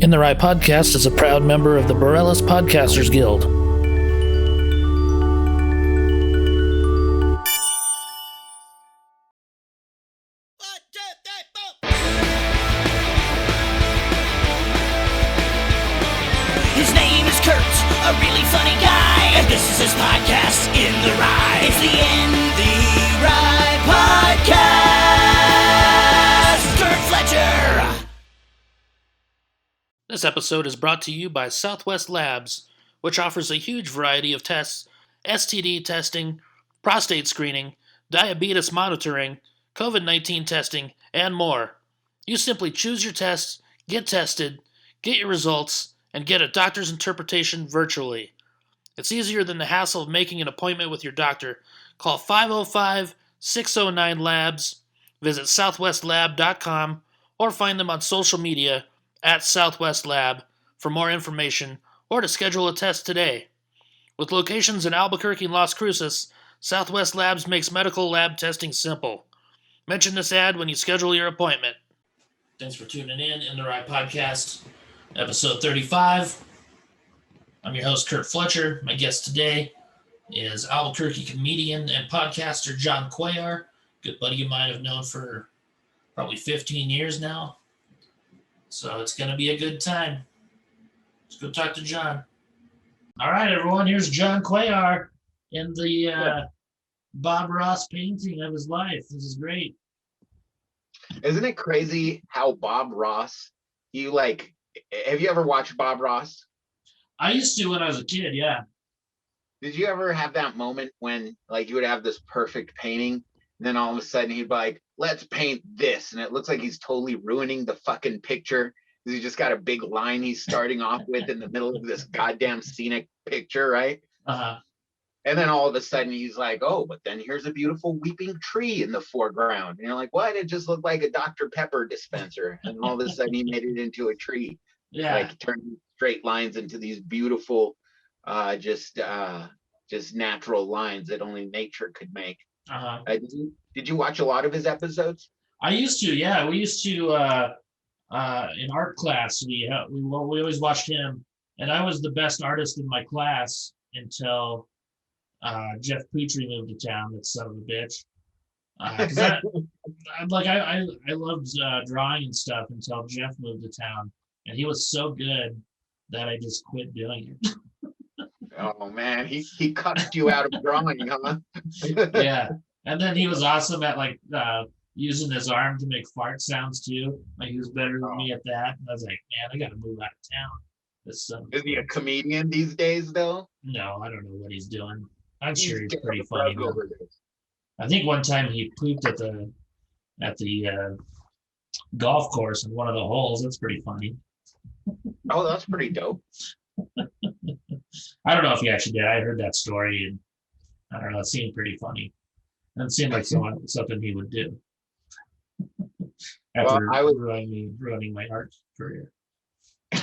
In the Right Podcast is a proud member of the Borellis Podcasters Guild. His name is Curt, a really funny guy, and this is his podcast, In the Right. It's the In the Right Podcast. Curt Fletcher. This episode is brought to you by Southwest Labs, which offers a huge variety of tests: STD testing, prostate screening, diabetes monitoring, COVID-19 testing, and more. You simply choose your tests, get tested, get your results, and get a doctor's interpretation virtually. It's easier than the hassle of making an appointment with your doctor. Call 505-609-LABS, visit southwestlab.com, or find them on social media at Southwest Lab for more information or to schedule a test today. With locations in Albuquerque and Las Cruces, Southwest Labs makes medical lab testing simple. Mention this ad when you schedule your appointment. Thanks for tuning in the Right Podcast, episode 35. I'm your host, Curt Fletcher. My guest today is Albuquerque comedian and podcaster John Cuellar, good buddy of mine I've known for probably 15 years now. So it's going to be a good time. Let's go talk to John. All right, everyone, here's John Cuellar in the Bob Ross painting of his life. This is great. Isn't it crazy how Bob Ross, have you ever watched Bob Ross? I used to when I was a kid, yeah. Did you ever have that moment when you would have this perfect painting and then all of a sudden he'd be like, let's paint this, and it looks like he's totally ruining the fucking picture because he just got a big line he's starting off with in the middle of this goddamn scenic picture, right? Uh-huh. And then all of a sudden he's like, oh, but then here's a beautiful weeping tree in the foreground. And you're like, what? It just looked like a Dr. Pepper dispenser. And all of a sudden he made it into a tree. Yeah. Turning straight lines into these beautiful, just natural lines that only nature could make. Uh-huh. Did you watch a lot of his episodes? I used to, yeah. We used to, in art class, we always watched him. And I was the best artist in my class until Jeff Petrie moved to town, that son of a bitch. Because I loved drawing and stuff until Jeff moved to town. And he was so good that I just quit doing it. Oh man, he cut you out of drawing, huh? Yeah, and then he was awesome at using his arm to make fart sounds too. Like he was better than me at that. And I was like, man, I got to move out of town. Is he a comedian these days though? No, I don't know what he's doing. I'm sure he's pretty funny. I think one time he pooped at the golf course in one of the holes. That's pretty funny. Oh, that's pretty dope. I don't know if he actually did. I heard that story, and I don't know. It seemed pretty funny. It seemed like something he would do. After ruining my art career.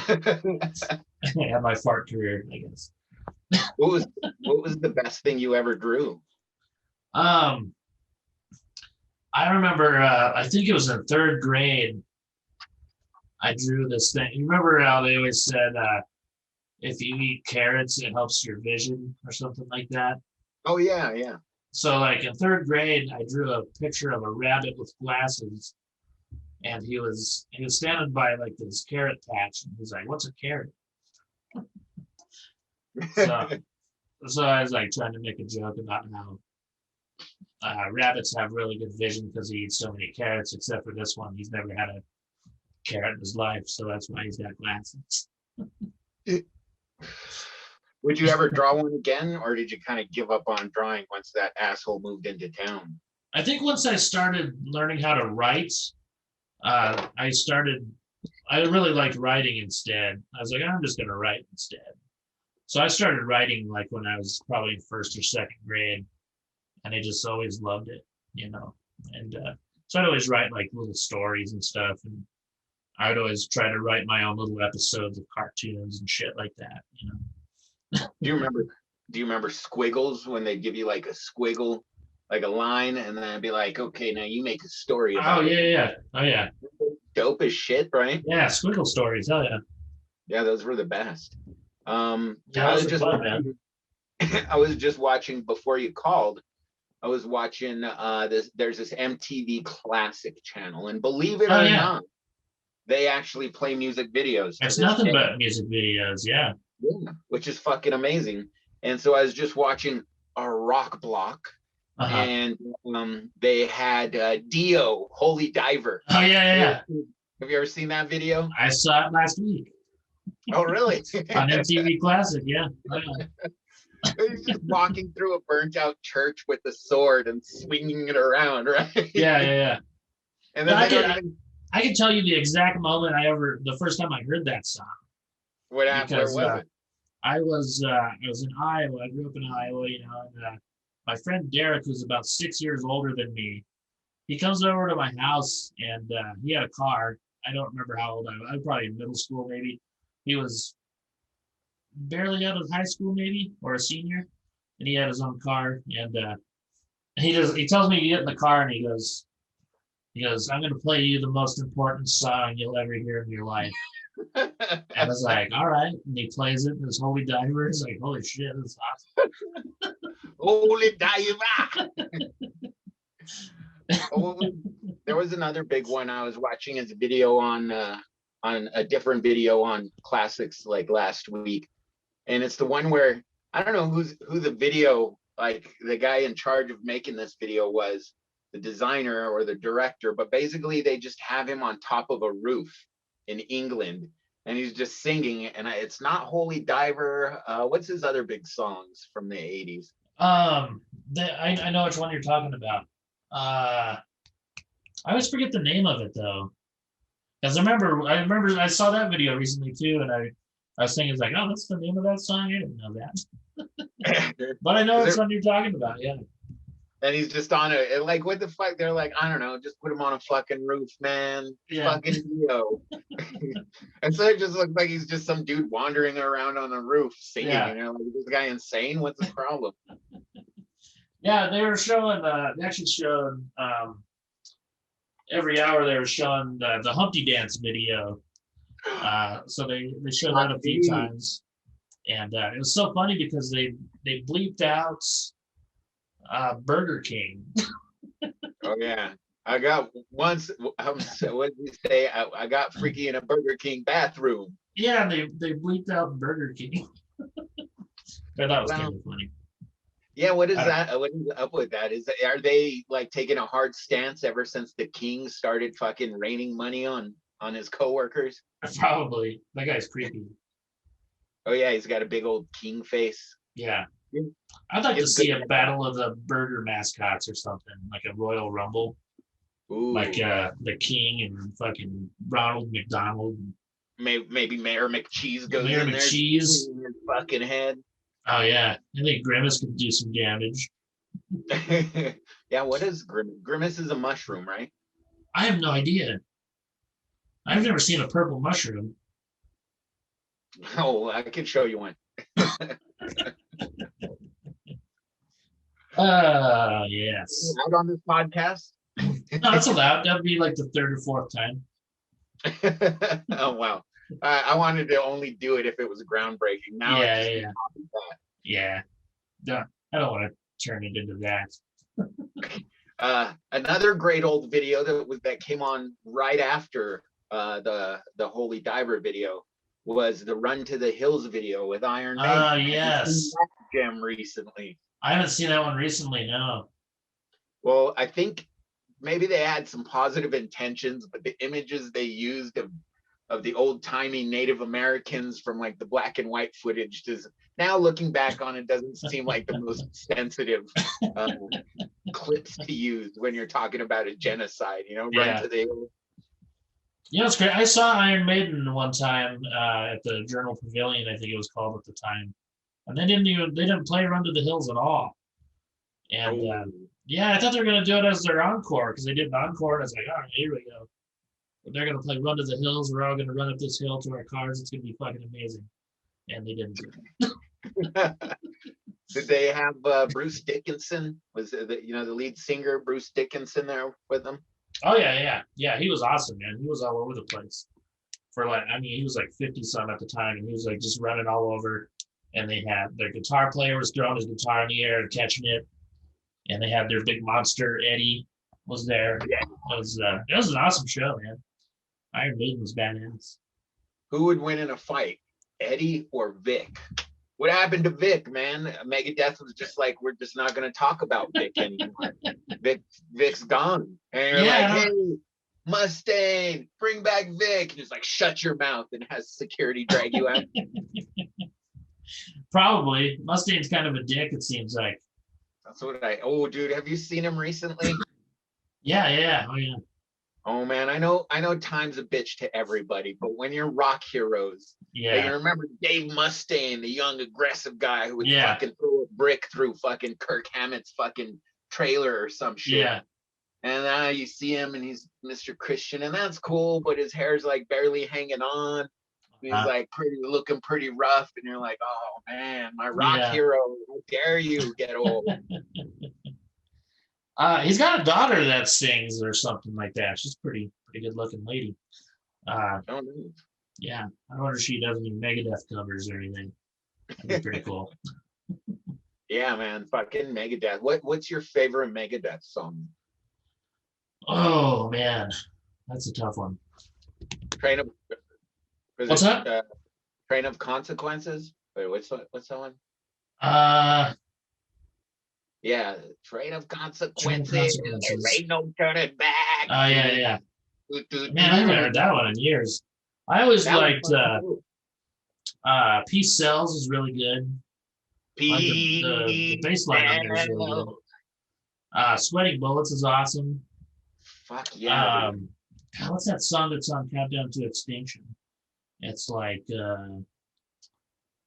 And my fart career, I guess. What was the best thing you ever drew? I remember. I think it was in third grade. I drew this thing. You remember how they always said, if you eat carrots, it helps your vision or something like that? Oh, yeah, yeah. So in third grade, I drew a picture of a rabbit with glasses, and he was standing by this carrot patch, and he's like, what's a carrot? So I was trying to make a joke about how rabbits have really good vision because he eats so many carrots, except for this one. He's never had a carrot in his life, so that's why he's got glasses. Would you ever draw one again, or did you kind of give up on drawing once that asshole moved into town? I think once I started learning how to write, I really liked writing instead. I was like, I'm just going to write instead. So I started writing when I was probably in first or second grade, and I just always loved it, and so I'd always write little stories and stuff, and I'd always try to write my own little episodes of cartoons and shit like that, Do you remember squiggles when they give you a squiggle, a line, and then I'd be like, okay, now you make a story about it. Yeah. Oh yeah. Dope as shit, right? Yeah, squiggle stories. Hell yeah. Yeah, those were the best. Yeah, I was those are just fun, man. I was just watching before you called. I was watching there's this MTV Classic channel, and believe it Oh or yeah, not, they actually play music videos to it's this nothing day. but music videos. Yeah. Yeah, which is fucking amazing. And so I was just watching a rock block, Uh-huh. and they had Dio, Holy Diver. Oh yeah. Have you ever seen that video? I saw it last week Oh, really? on MTV Classic. Yeah. Oh, yeah. He's just walking through a burnt out church with a sword and swinging it around, right? Yeah. And No, then they don't even. I can tell you the exact moment the first time I heard that song. What happened? Where Because was it? I was in Iowa. I grew up in Iowa, and my friend Derek, who's about 6 years older than me, he comes over to my house, and he had a car. I don't remember how old I was. I was probably in middle school, maybe. He was barely out of high school, maybe, or a senior, and he had his own car. And he tells me to get in the car, and he goes, "I'm going to play you the most important song you'll ever hear in your life." And I was like, all right. And he plays it in his Holy Diver. It's like, holy shit, that's awesome. Holy Diver. Oh, there was another big one I was watching as a video on a different video on Classics like last week, and it's the one where I don't know who the video, like the guy in charge of making this video was, the designer or the director, but basically they just have him on top of a roof in England, and he's just singing. And it's not Holy Diver. What's his other big songs from the 80s? I know which one you're talking about. I always forget the name of it though, because I remember I saw that video recently too, and I was thinking, it's like, oh, that's the name of that song. I didn't know that, but I know which one you're talking about. Yeah. And he's just on it. Like, what the fuck? They're like, I don't know, just put him on a fucking roof, man. Yeah. Fucking Dio. And so it just looks like he's just some dude wandering around on a roof singing. Yeah. You know, like, is this guy insane? What's the problem? Yeah, they were showing. They actually showed every hour. They were showing the Humpty Dance video. So they showed that a few times, and it was so funny because they bleeped out Burger King. Oh yeah, I got once. What did you say? I got freaky in a Burger King bathroom. Yeah, they bleeped out Burger King. I thought it was kind of funny. Yeah, what is that? What is up with that? Are they like taking a hard stance ever since the king started fucking raining money on his coworkers? Probably. That guy's creepy. Oh yeah, he's got a big old king face. Yeah. I'd like to see a battle of the burger mascots or something, like a Royal Rumble. Ooh. Like the King and fucking Ronald McDonald. Maybe Mayor McCheese goes Mayor in McCheese. there, his fucking head. Oh yeah, I think Grimace could do some damage. Yeah, what is Grimace? Grimace is a mushroom, right? I have no idea. I've never seen a purple mushroom. Oh, I can show you one. Yes. Out on this podcast? No, it's allowed. That'd be like the third or fourth time. Oh wow. I wanted to only do it if it was groundbreaking. Now Yeah. No, I don't want to turn it into that. Another great old video that came on right after the Holy Diver video was the Run to the Hills video with Iron Maiden. Oh yes. Gem recently. I haven't seen that one recently. No. Well, I think maybe they had some positive intentions, but the images they used of the old-timey Native Americans from like the black and white footage does, now looking back on it, doesn't seem like the most sensitive clips to use when you're talking about a genocide, Run to the Hills. Yeah, it's great. I saw Iron Maiden one time at the Journal Pavilion, I think it was called at the time, and they didn't play Run to the Hills at all. And yeah, I thought they were gonna do it as their encore because they did an encore, and I was like, all right, here we go. But they're gonna play Run to the Hills. We're all gonna run up this hill to our cars. It's gonna be fucking amazing. And they didn't do it. Did they have Bruce Dickinson? Was it the lead singer Bruce Dickinson there with them? Oh yeah. He was awesome, man. He was all over the place. for like, I mean, he was like 50 some at the time, and he was like just running all over. And they had their guitar player was throwing his guitar in the air and catching it, and they had their big monster Eddie was there. It was an awesome show, man. Iron Maiden was badass. Who would win in a fight, Eddie or Vic? What happened to Vic, man? Megadeth was just like, we're just not going to talk about Vic anymore. Vic's gone. And you're like, hey, Mustang, bring back Vic. And it's like, shut your mouth, and has security drag you out. Probably. Mustang's kind of a dick, it seems like. That's what oh, dude, have you seen him recently? Yeah. Oh, yeah. Oh man, I know time's a bitch to everybody, but when you're rock heroes, yeah, you remember Dave Mustaine, the young aggressive guy who would fucking throw a brick through fucking Kirk Hammett's fucking trailer or some shit. Yeah. And now you see him and he's Mr. Christian, and that's cool, but his hair's like barely hanging on. He's like looking pretty rough, and you're like, oh man, my rock hero, how dare you get old? He's got a daughter that sings or something like that. She's pretty good looking lady. Yeah, I wonder if she does any Megadeth covers or anything. That'd be pretty cool. Yeah, man, fucking Megadeth. What's your favorite Megadeth song? Oh man, that's a tough one. What's that? Train of Consequences. Wait, what's that one? Yeah, Train of Consequences. There ain't no turning back. Oh yeah. Man, I haven't heard that one in years. I always liked Peace Sells is really good. The bass line on there is really good. Sweating Bullets is awesome. Fuck yeah. God, what's that song that's on Countdown to Extinction? It's like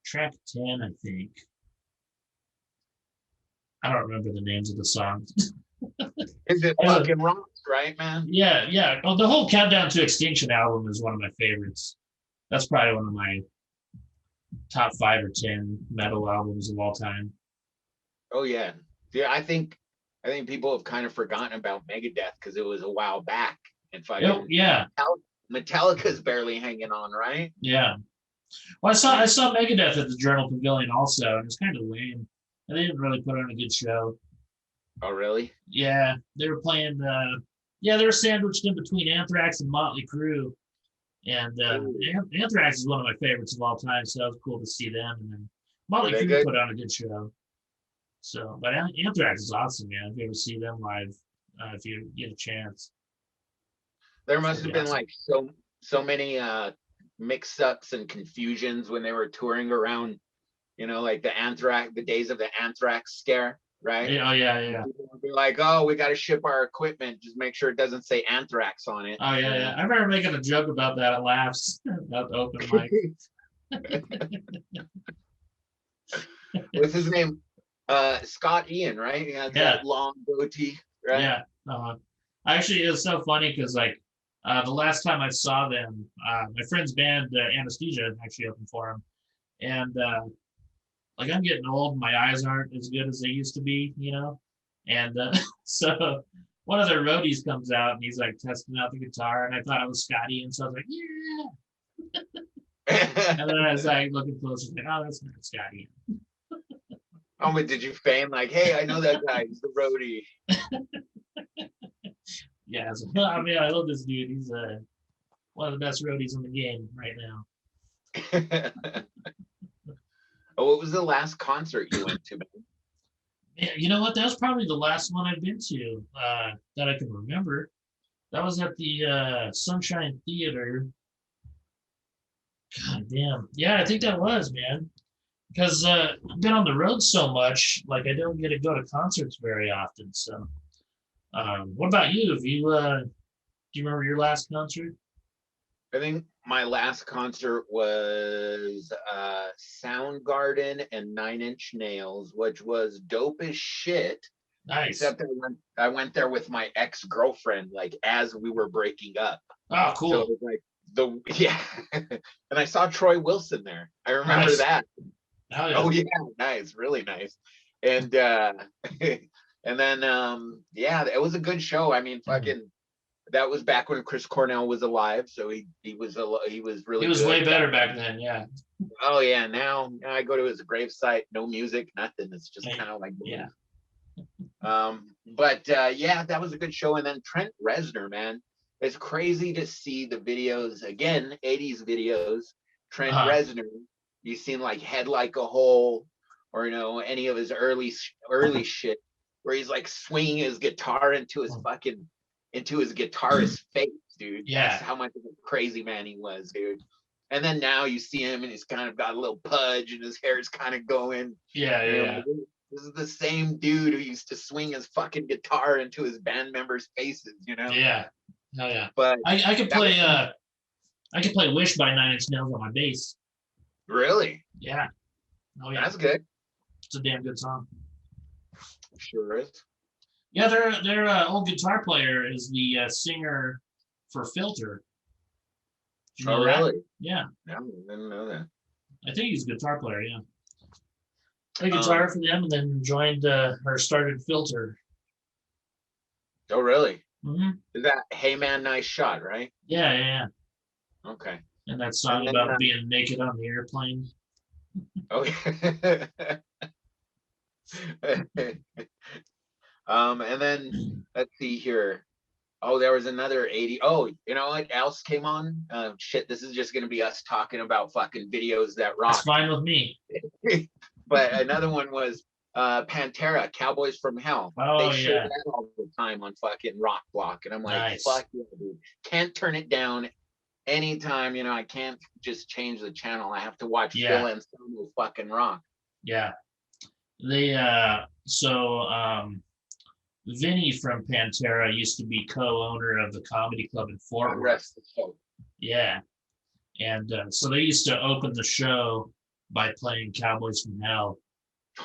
track 10, I think. I don't remember the names of the songs. Is it fucking rocks, right, man? Yeah. Well, the whole Countdown to Extinction album is one of my favorites. That's probably one of my top 5 or 10 metal albums of all time. Oh yeah. I think people have kind of forgotten about Megadeth because it was a while back. And fucking Metallica's barely hanging on, right? Yeah. Well, I saw Megadeth at the Journal Pavilion also, and it's kind of lame. And they didn't really put on a good show. Oh, really? Yeah, they were playing. They were sandwiched in between Anthrax and Motley Crue, and Anthrax is one of my favorites of all time, so it was cool to see them. And then Motley Crue put on a good show. So, but Anthrax is awesome, man. If you ever see them live, if you get a chance. There must have been like so many mix-ups and confusions when they were touring around, like the days of the Anthrax scare, right? Yeah. People be like, oh, we got to ship our equipment. Just make sure it doesn't say Anthrax on it. Oh, yeah. I remember making a joke about that at Laughs, about the open mic. What's his name? Scott Ian, right? He has that long goatee, right? Yeah. Actually, it was so funny because the last time I saw them, my friend's band Anesthesia actually opened for him, and I'm getting old, my eyes aren't as good as they used to be, and so one of their roadies comes out and he's like testing out the guitar, and I thought it was Scotty, and so I was like, yeah. And then I was like looking closer, like, oh, that's not Scotty. Oh, but did you feign like, hey, I know that guy, he's the roadie? Yeah, I mean, I love this dude. He's one of the best roadies in the game right now. Oh, what was the last concert you went to, man? Yeah, you know what? That was probably the last one I've been to that I can remember. That was at the Sunshine Theater. God damn. Yeah, I think that was, man. Because I've been on the road so much, like I don't get to go to concerts very often. So, what about you? Do you remember your last concert? I think my last concert was Soundgarden and 9 Inch Nails, which was dope as shit. Nice. Except I went there with my ex-girlfriend, like as we were breaking up. Oh, cool. So it was like and I saw Troy Wilson there. I remember that. Oh yeah, nice, really nice. And and then it was a good show. I mean, fucking That was back when Chris Cornell was alive, so he was really He was good. way better back then, yeah. Oh yeah, now I go to his gravesite, no music, nothing. It's just kind of like yeah. But yeah, that was a good show. And then Trent Reznor, man, it's crazy to see the videos again, 80s videos. Trent Reznor, you seen like Head Like a Hole, or any of his early shit where he's like swinging his guitar into his guitarist's face, dude. Yeah. That's how much of a crazy man he was, dude. And then now you see him and he's kind of got a little pudge and his hair's kind of going. Yeah. This is the same dude who used to swing his fucking guitar into his band members' faces, Yeah. Oh yeah. But I could play Wish by 9 Inch Nails on my bass. Really? Yeah. Oh yeah. That's good. It's a damn good song. Sure is. Yeah, their old guitar player is the singer for Filter. You know really? Yeah. No, I didn't know that. I think he's a guitar player, yeah. Played guitar for them and then joined or started Filter. Oh, really? Mm-hmm. Is that Hey Man, Nice Shot, right? Yeah. Okay. And that song about being naked on the airplane. Oh, yeah. And then let's see here. Oh, there was another 80. Oh, you know what else came on? Shit, this is just gonna be us talking about fucking videos that rock. That's fine with me. But another one was Pantera, Cowboys from Hell. Oh, they show that all the time on fucking Rock Block, and I'm like, nice. Fuck yeah, dude. Can't turn it down anytime. I can't just change the channel. I have to watch Phil Anselmo fucking rock. Yeah. They Vinny from Pantera used to be co-owner of the comedy club in Fort Worth. Yeah. And so they used to open the show by playing Cowboys from Hell.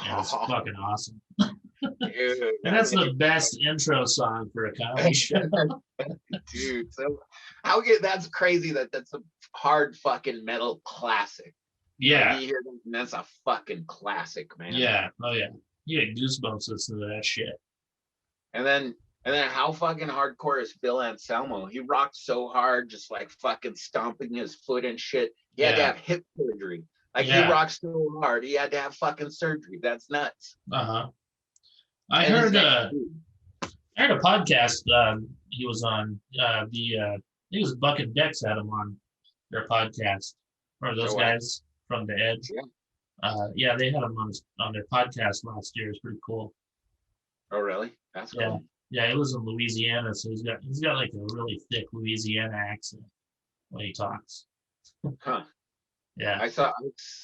And it's fucking awesome. Dude, and that's the best intro song for a comedy show. Dude, so that's crazy that's a hard fucking metal classic. Yeah. You hear that, and that's a fucking classic, man. Yeah. Oh yeah. You get goosebumps listening to that shit. And then how fucking hardcore is Phil Anselmo? He rocked so hard, just like fucking stomping his foot and shit. He had to have hip surgery. Like he rocked so hard, he had to have fucking surgery. That's nuts. I heard a podcast he was on. I think it was Buck and Dex had him on their podcast. Or those guys from The Edge. Yeah. They had him on their podcast last year. It's pretty cool. Oh really? That's cool. Yeah, he was in Louisiana, so he's got like a really thick Louisiana accent when he talks. Huh. Yeah.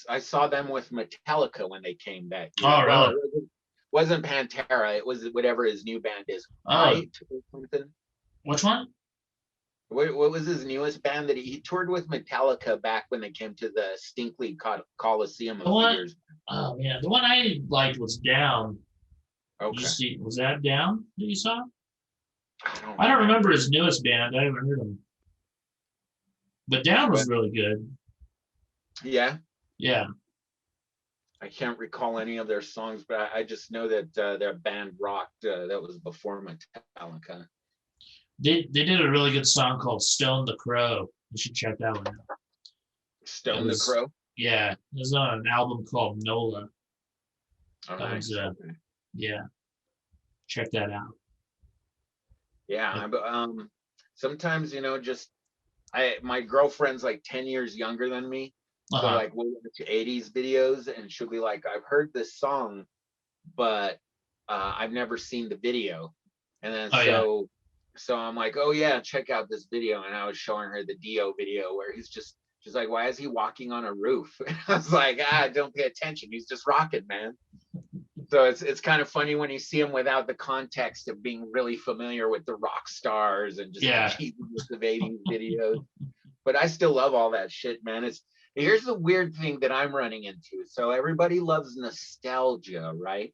I saw them with Metallica when they came back. Oh, really? It wasn't Pantera. It was whatever his new band is. Right? Or something. Which one? What was his newest band that he toured with Metallica back when they came to the Stinkley Coliseum a few years back? Oh, yeah. The one I liked was Down. Okay. Was that Down that you saw? I don't remember his newest band. I haven't heard him. But Down was really good. Yeah. Yeah. I can't recall any of their songs, but I just know that their band rocked. That was before Metallica. They did a really good song called Stone the Crow. You should check that one out. Stone the Crow? Yeah. It was on an album called NOLA. Oh, nice. Yeah. Check that out. Yeah. Sometimes, my girlfriend's like 10 years younger than me. So like we'll watch 80s videos and she'll be like, I've heard this song, but I've never seen the video. And then so I'm like, oh yeah, check out this video. And I was showing her the Dio video where she's like, why is he walking on a roof? And I was like, don't pay attention. He's just rocking, man. So it's kind of funny when you see him without the context of being really familiar with the rock stars and just the cheesiness of 80s videos. But I still love all that shit, man. Here's the weird thing that I'm running into. So everybody loves nostalgia, right?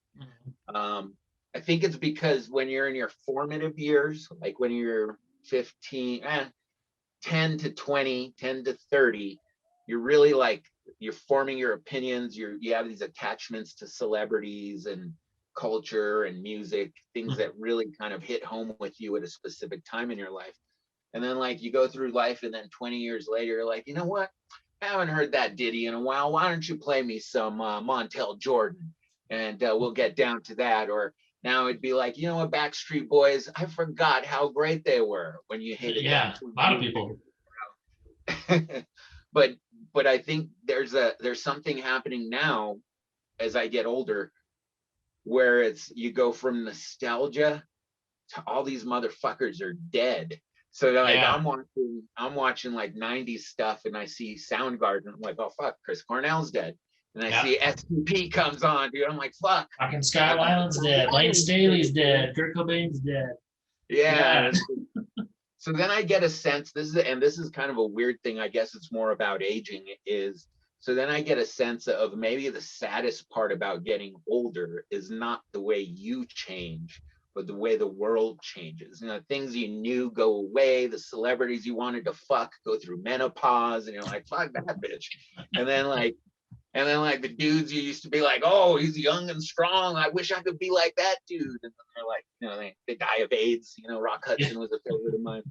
Mm-hmm. I think it's because when you're in your formative years, like when you're 10 to 20, 10 to 30, you're really like, you're forming your opinions. You have these attachments to celebrities and culture and music, things that really kind of hit home with you at a specific time in your life. And then like you go through life, and then 20 years later, you're like, you know what? I haven't heard that ditty in a while. Why don't you play me some Montel Jordan, and we'll get down to that. Or now it'd be like, you know what, Backstreet Boys, I forgot how great they were when you hated Yeah, them. a lot of people. but I think there's something happening now as I get older, where it's you go from nostalgia to all these motherfuckers are dead. So like Yeah. I'm watching like 90s stuff, and I see Soundgarden. I'm like, oh fuck, Chris Cornell's dead. And I see STP comes on, dude. I'm like, fuck. Fucking Scott Weiland's dead. Lane Staley's dead. Kurt Cobain's dead. Yeah. So then I get a sense, this is kind of a weird thing. I guess it's more about aging, is so then I get a sense of maybe the saddest part about getting older is not the way you change, but the way the world changes. You know, things you knew go away, the celebrities you wanted to fuck go through menopause, and you're like, fuck that bitch. And then like the dudes you used to be like, oh, he's young and strong, I wish I could be like that dude. And then they're like, you know, they die of AIDS. You know, Rock Hudson was a favorite of mine.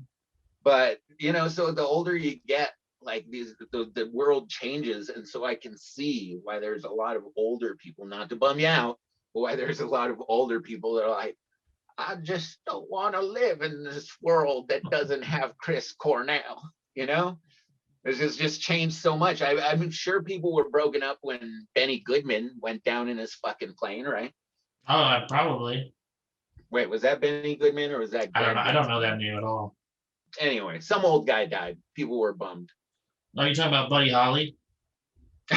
But, you know, so the older you get, like the world changes. And so I can see why there's a lot of older people, not to bum you out, but why there's a lot of older people that are like, I just don't want to live in this world that doesn't have Chris Cornell, you know? It's just changed so much. I'm sure people were broken up when Benny Goodman went down in his fucking plane, right? Oh, probably. Wait, was that Benny Goodman or was that? I don't know that name at all. Anyway, some old guy died. People were bummed. No, you talking about Buddy Holly?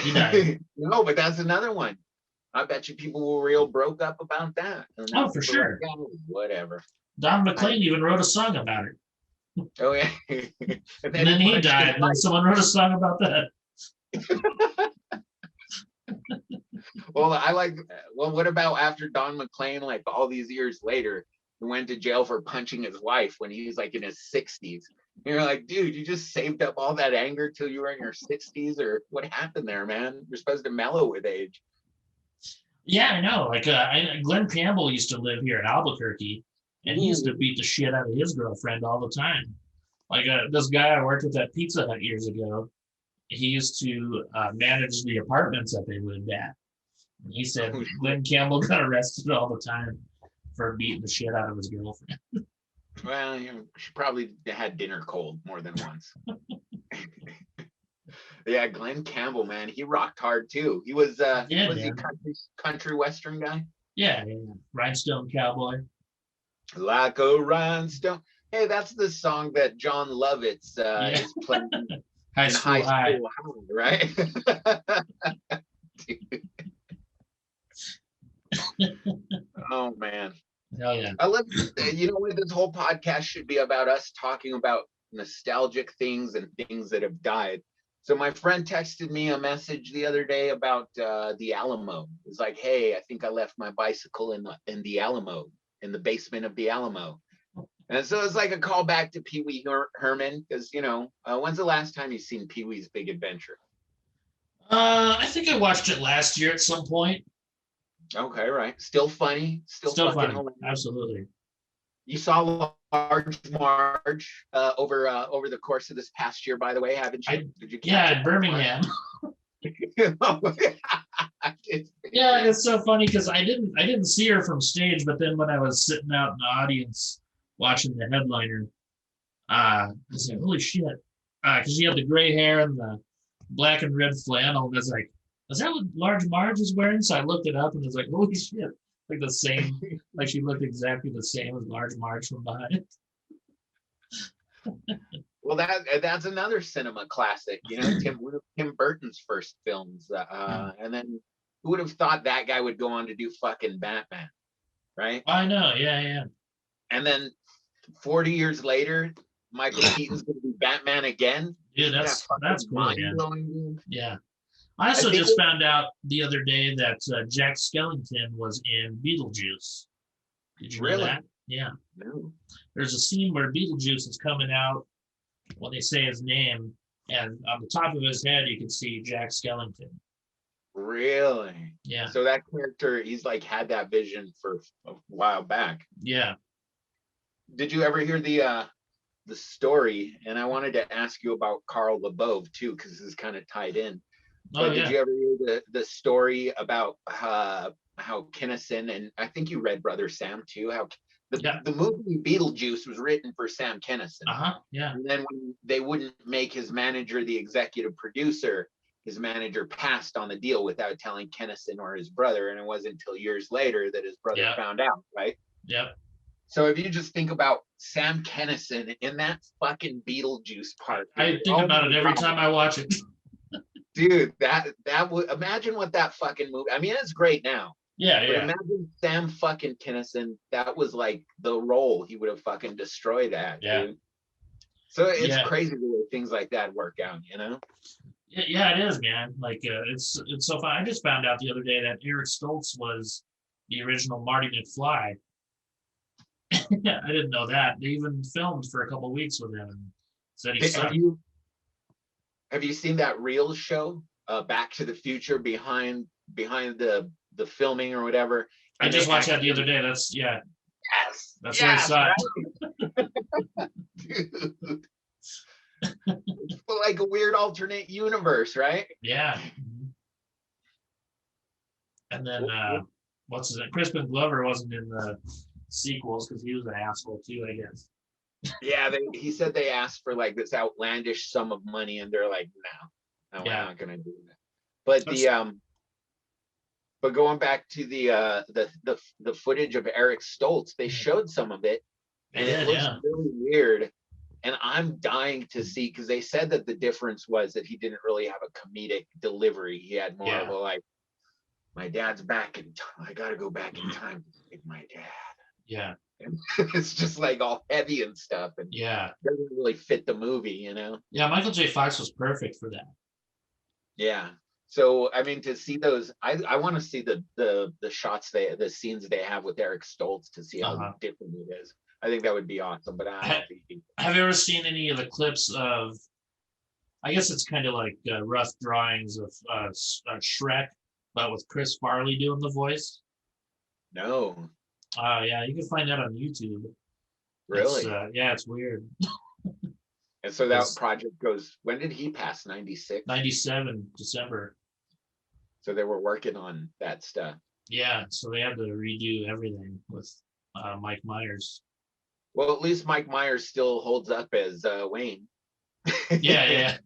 He died. No, but that's another one. I bet you people were real broke up about that. Oh, for sure. Like, oh, whatever. Don McLean even wrote a song about it. Oh yeah. and then he died, and then someone wrote a song about that. Well, what about after Don McLean, like all these years later, he went to jail for punching his wife when he was like in his 60s? You're like, dude, you just saved up all that anger till you were in your 60s, or what happened there, man? You're supposed to mellow with age. Yeah, I know. Like Glen Campbell used to live here in Albuquerque, and he used to beat the shit out of his girlfriend all the time. Like this guy I worked with at Pizza Hut years ago, he used to manage the apartments that they lived at. And he said Glen Campbell got arrested all the time for beating the shit out of his girlfriend. Well, she probably had dinner cold more than once. Yeah, Glen Campbell, man, he rocked hard too. He was he a country western guy? Yeah, Rhinestone Cowboy. Like a rhinestone. Hey, that's the song that John Lovitz is playing High School High, right? Oh man. Hell yeah. I love, you know what, this whole podcast should be about us talking about nostalgic things and things that have died. So my friend texted me a message the other day about the Alamo. It's like, hey, I think I left my bicycle in the Alamo, in the basement of the Alamo. And so it's like a callback to Pee Wee Herman, because, you know, when's the last time you've seen Pee Wee's Big Adventure? I think I watched it last year at some point. Okay, right. Still funny. Still funny. Hilarious. Absolutely. You saw Large Marge over the course of this past year, by the way, haven't you? Did you? Yeah, in Birmingham. Yeah, it's so funny because I didn't see her from stage, but then when I was sitting out in the audience watching the headliner, I was like, holy shit. Because she had the gray hair and the black and red flannel. And I was like, is that what Large Marge is wearing? So I looked it up and was like, holy shit. Like the same, like she looked exactly the same as Large Marge from behind. Well, that's another cinema classic, you know, Tim Burton's first films. And then who would have thought that guy would go on to do fucking Batman, right? I know, yeah. And then 40 years later, Michael Keaton's going to be Batman again. Dude, that's cool, man. Yeah. I also just found out the other day that Jack Skellington was in Beetlejuice. Did you know that? Yeah. No. There's a scene where Beetlejuice is coming out when they say his name, and on the top of his head, you can see Jack Skellington. Really? Yeah. So that character, he's like had that vision for a while back. Yeah. Did you ever hear the the story, and I wanted to ask you about Carl LeBove too, because this is kind of tied in. But did you ever hear the story about how Kinison, and I think you read Brother Sam too, how the movie Beetlejuice was written for Sam Kinison. Yeah. And then when they wouldn't make his manager the executive producer, his manager passed on the deal without telling Kinison or his brother, and it wasn't until years later that his brother found out, right? Yep. So if you just think about Sam Kinison in that fucking Beetlejuice part, I think about it every time I watch it. Dude, that would, imagine what that fucking movie. I mean, it's great now. Yeah, but imagine Sam fucking Kinison. That was like the role he would have fucking destroyed at. Dude. So it's crazy the way things like that work out, you know? Yeah, it is, man. Like it's so fun. I just found out the other day that Eric Stoltz was the original Marty McFly. Yeah, I didn't know that. They even filmed for a couple of weeks with him and said he sucked. Have you seen that Reels show, Back to the Future, behind the filming or whatever? I just watched that the other day. That's Yes. That's where I saw it. Dude. It's like a weird alternate universe, right? Yeah. And then what's his name? Crispin Glover wasn't in the sequels because he was an asshole too, I guess. Yeah, he said they asked for like this outlandish sum of money, and they're like, no, we're not gonna do that. But but going back to the footage of Eric Stoltz, they showed some of it, and it looks really weird. And I'm dying to see, because they said that the difference was that he didn't really have a comedic delivery. He had more of a like, my dad's back in time. I gotta go back in time to save my dad. Yeah. And it's just like all heavy and stuff, and doesn't really fit the movie, you know. Yeah, Michael J. Fox was perfect for that. Yeah. So I mean, to see those, I want to see the shots the scenes they have with Eric Stoltz to see how different it is. I think that would be awesome. But have you ever seen any of the clips of? I guess it's kind of like rough drawings of Shrek, but with Chris Farley doing the voice. No. Yeah, you can find that on YouTube. Really? It's weird. And so that project goes, when did he pass? 96? 97, December. So they were working on that stuff. Yeah, so they had to redo everything with Mike Myers. Well, at least Mike Myers still holds up as Wayne. Yeah.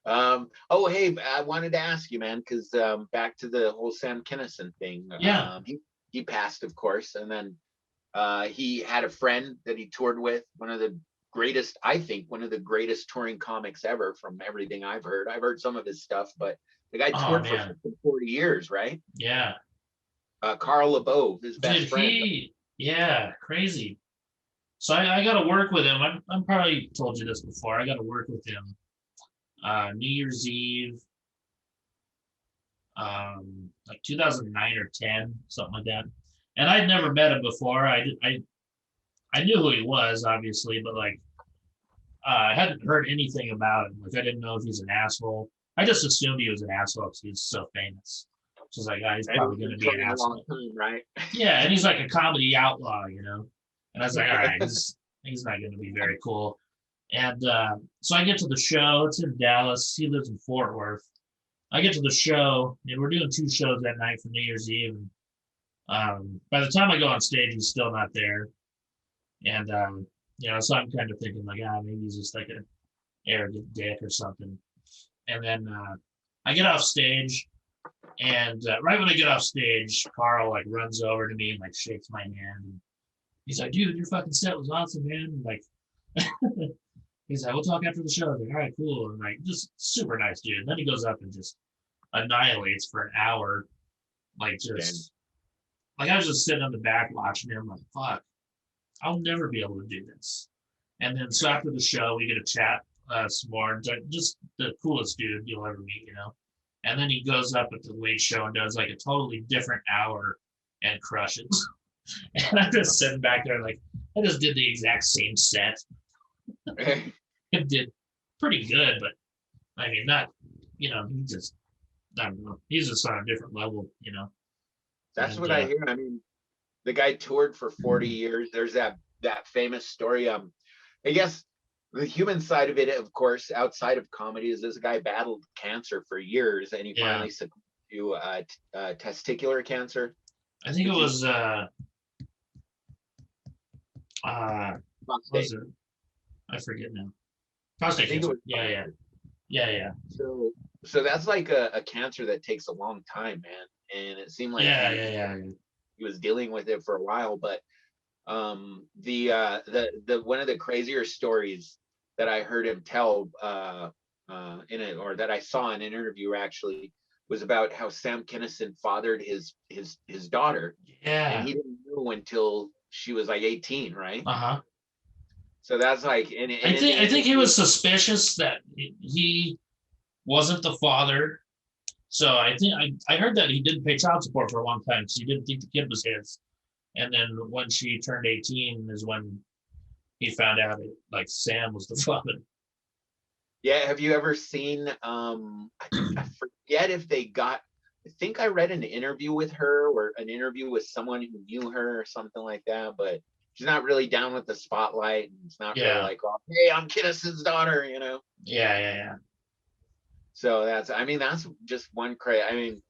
Oh, hey, I wanted to ask you, man, because back to the whole Sam Kinison thing. Yeah. He passed, of course, and then he had a friend that he toured with, one of the greatest touring comics ever, from everything I've heard. I've heard some of his stuff, but the guy toured for 40 years, right? Yeah. Carl LeBove, his best friend. Yeah, crazy. So I got to work with him. I'm probably told you this before. I got to work with him. New Year's Eve, like 2009 or 10, something like that. And I'd never met him before. I knew who he was, obviously, but like I hadn't heard anything about him. Like I didn't know if he's an asshole. I just assumed he was an asshole because he's so famous. So it's like, he's probably going to be an asshole, right? Yeah, and he's like a comedy outlaw, you know. And I was like, all right, he's not going to be very cool. And so I get to the show. It's in Dallas. He lives in Fort Worth. I get to the show, and we're doing 2 shows that night for New Year's Eve. And by the time I go on stage, he's still not there. And so I'm kind of thinking like, maybe he's just like an arrogant dick or something. And then I get off stage, and right when I get off stage, Carl like runs over to me and like shakes my hand. And he's like, "Dude, your fucking set was awesome, man." And, like, he's like, "We'll talk after the show." I'm like, all right, cool. And like, just super nice dude. And then he goes up and just annihilates for an hour, like just. Like I was just sitting on the back watching him, like, fuck, I'll never be able to do this. And then so after the show, we get a chat some more. Just the coolest dude you'll ever meet, you know. And then he goes up at the late show and does like a totally different hour and crushes. And I'm just sitting back there like, I just did the exact same set. It did pretty good, but I mean, not, you know, I don't know. He's just on a different level, you know. That's what I hear. I mean, the guy toured for 40 years. There's that that famous story. I guess the human side of it, of course, outside of comedy, is this guy battled cancer for years, and he finally succumbed to testicular cancer. I think it was what was it? I forget now. Prostate cancer. Yeah. So that's like a cancer that takes a long time, man. And it seemed like he was dealing with it for a while. But the one of the crazier stories that I heard him tell in it, or that I saw in an interview actually, was about how Sam Kinison fathered his daughter. Yeah. And he didn't know until she was like 18, right? Uh-huh. So that's like, I think he was suspicious that he wasn't the father. So I think I heard that he didn't pay child support for a long time because he didn't think the kid was his. And then when she turned 18 is when he found out that like Sam was the father. Yeah, have you ever seen I forget if they got, I think I read an interview with her or an interview with someone who knew her or something like that, but she's not really down with the spotlight, and it's not really like, oh, hey, I'm Kinison's daughter, you know? Yeah. So that's just one crazy. I mean,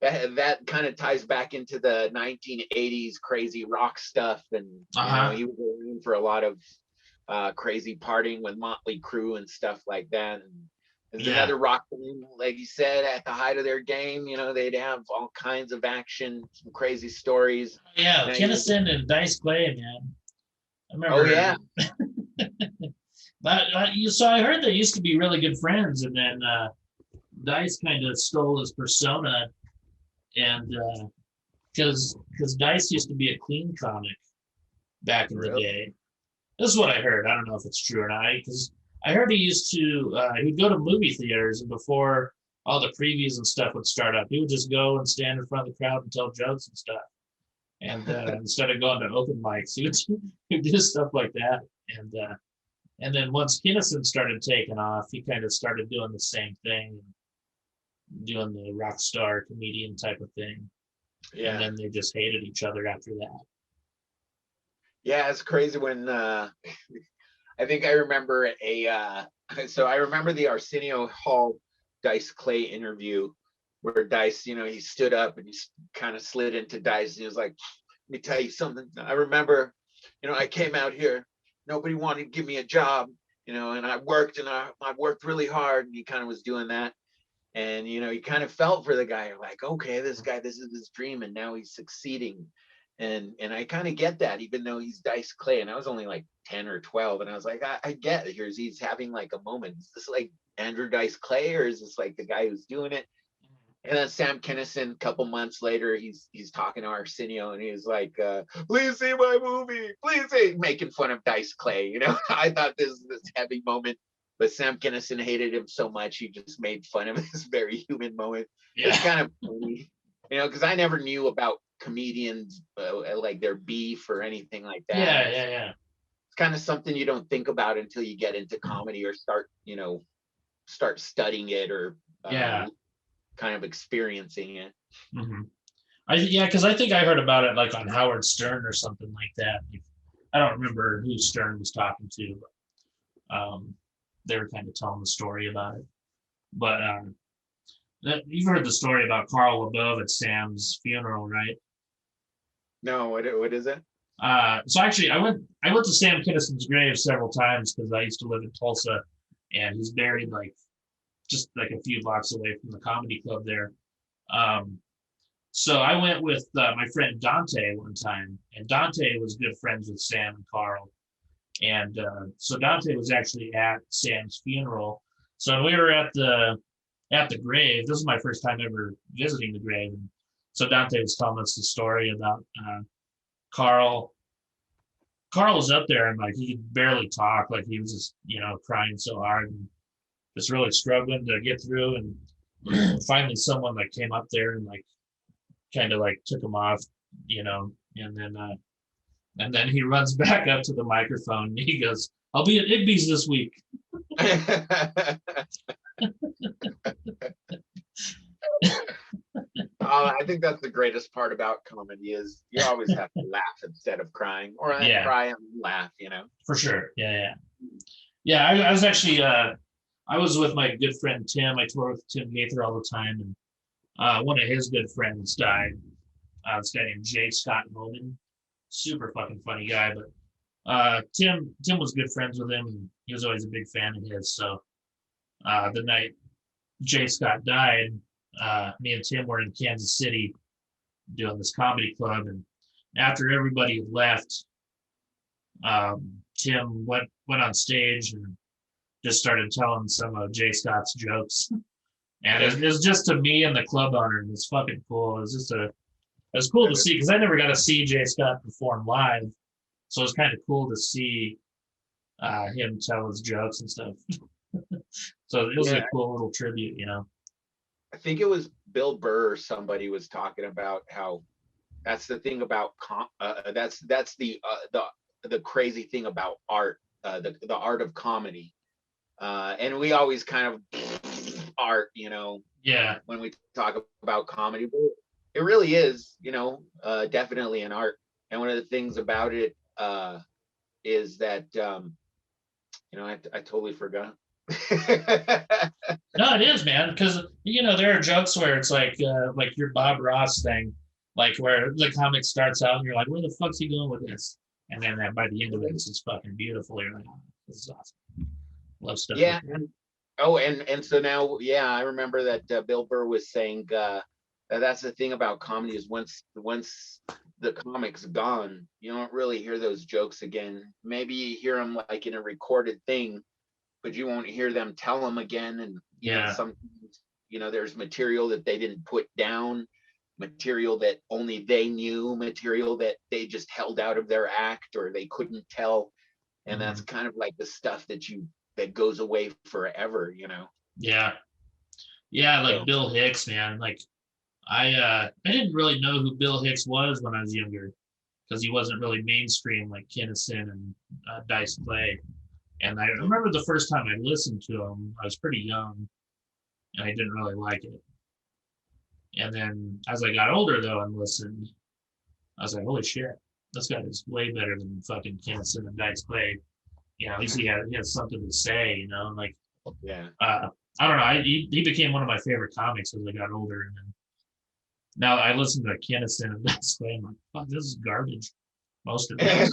that kind of ties back into the 1980s crazy rock stuff, and you know, he was around for a lot of crazy partying with Motley Crue and stuff like that. And there's another rock band, like you said, at the height of their game, you know, they'd have all kinds of action, some crazy stories. Yeah, Kinison and Dice Clay, man. I remember. Oh yeah. So I heard they used to be really good friends, and then Dice kind of stole his persona, and because Dice used to be a clean comic back in the day. This is what I heard. I don't know if it's true or not, because I heard he used to he'd go to movie theaters, and before all the previews and stuff would start up, he would just go and stand in front of the crowd and tell jokes and stuff. And instead of going to open mics, he would do stuff like that. And then once Kinison started taking off, he kind of started doing the same thing, doing the rock star comedian type of thing. Yeah. And then they just hated each other after that. Yeah, it's crazy when I think I remember so I remember the Arsenio Hall Dice Clay interview where Dice, you know, he stood up and he kind of slid into Dice and he was like, let me tell you something. I remember, you know, I came out here, nobody wanted to give me a job, you know, and I worked really hard, and he kind of was doing that. And, you know, you kind of felt for the guy. You're like, okay, this guy, this is his dream, and now he's succeeding. And I kind of get that, even though he's Dice Clay. And I was only like 10 or 12. And I was like, I get it. He's having like a moment. Is this like Andrew Dice Clay, or is this like the guy who's doing it? And then Sam Kinison, a couple months later, he's talking to Arsenio, and he's like, please see my movie. Please see, making fun of Dice Clay. You know, I thought this heavy moment. But Sam Kinison hated him so much, he just made fun of this very human moment. Yeah. It's kind of funny, you know, because I never knew about comedians, like their beef or anything like that. Yeah. It's kind of something you don't think about until you get into comedy or start studying it or kind of experiencing it. Mm-hmm. Because I think I heard about it like on Howard Stern or something like that. I don't remember who Stern was talking to, but they were kind of telling the story about it. But you've heard the story about Carl LaBove at Sam's funeral, right? No, what is it? So actually, I went to Sam Kinison's grave several times because I used to live in Tulsa, and he's buried just a few blocks away from the comedy club there. So I went with my friend Dante one time, and Dante was good friends with Sam and Carl. And so Dante was actually at Sam's funeral. So when we were at the grave, this was my first time ever visiting the grave. And so Dante was telling us the story about Carl. Carl was up there and he could barely talk, he was just, crying so hard and just really struggling to get through. And finally someone came up there and kind of took him off, and then he runs back up to the microphone and he goes, "I'll be at Igby's this week." I think think that's the greatest part about comedy is you always have to laugh instead of crying, or Yeah. cry and laugh, For sure. Yeah. I was actually I was with my good friend Tim. I tour with Tim Gaither all the time, and one of his good friends died. This guy named J. Scott Moman, super fucking funny guy. But Tim was good friends with him, and he was always a big fan of his. So the night J. Scott died, me and Tim were in Kansas City doing this comedy club, and after everybody had left, Tim went on stage and just started telling some of J. Scott's jokes. And it was just to me and the club owner, and it's fucking cool. It was cool to see, because I never got to see J. Scott perform live. So it was kind of cool to see him tell his jokes and stuff. So it was a cool little tribute, I think it was Bill Burr or somebody was talking about how that's the thing about that's the crazy thing about art, the art of comedy. And we always kind of art, when we talk about comedy, but it really is, definitely an art. And one of the things about it is that, I totally forgot. No, it is, man, because there are jokes where it's like your Bob Ross thing, like where the comic starts out and you're like, where the fuck's he going with this? And then by the end of it, it's just fucking beautiful. You're like, oh, this is awesome. Love stuff. Yeah. And so now, I remember that Bill Burr was saying that's the thing about comedy is once the comic's gone, you don't really hear those jokes again. Maybe you hear them like in a recorded thing, but you won't hear them tell them again. And sometimes, there's material that they didn't put down, material that only they knew, material that they just held out of their act or they couldn't tell. And that's kind of like the stuff that goes away forever, Yeah, like Bill Hicks, man. Like I didn't really know who Bill Hicks was when I was younger, because he wasn't really mainstream like Kinnison and Dice Clay. And I remember the first time I listened to him, I was pretty young, and I didn't really like it. And then as I got older, though, and listened, I was like, holy shit, this guy is way better than fucking Kinnison and Dice Clay. At least he has something to say, like, I don't know. He became one of my favorite comics as I got older. And then now I listen to Kinnison and Dice Clay, I'm like, fuck, this is garbage. Most of it.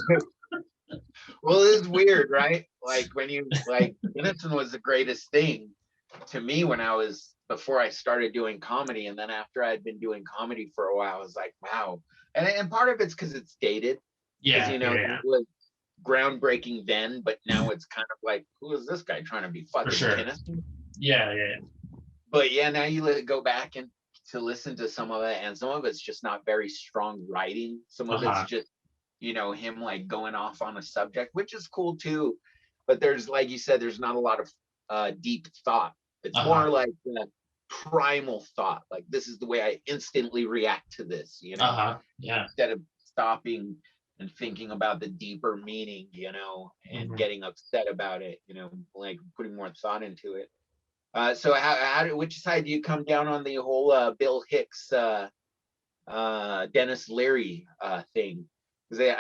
Well, it's weird, right? Like when Kinnison was the greatest thing to me before I started doing comedy. And then after I'd been doing comedy for a while, I was like, wow. And part of it's because it's dated. It was groundbreaking then, but now it's kind of like, who is this guy trying to be fucking Kinnison? Yeah. But now you go back and to listen to some of it, and some of it's just not very strong writing. Some of it's just him like going off on a subject, which is cool too. But there's, like you said, there's not a lot of deep thought. It's more like primal thought. Like, this is the way I instantly react to this, instead of stopping and thinking about the deeper meaning, and getting upset about it, like putting more thought into it. So which side do you come down on the whole Bill Hicks, Dennis Leary thing? Because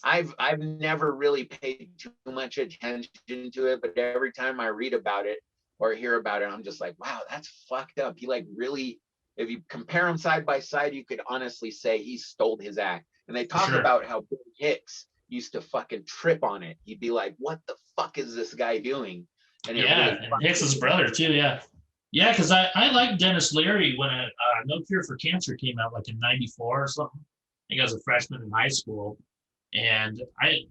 I've never really paid too much attention to it, but every time I read about it or hear about it, I'm just like, wow, that's fucked up. He like really, if you compare them side by side, you could honestly say he stole his act. And they talk about how Bill Hicks used to fucking trip on it. He'd be like, what the fuck is this guy doing? And and Hicks' brother too, yeah, because I liked Dennis Leary when No Cure for Cancer came out, like in '94 or something. I think I was a freshman in high school, and I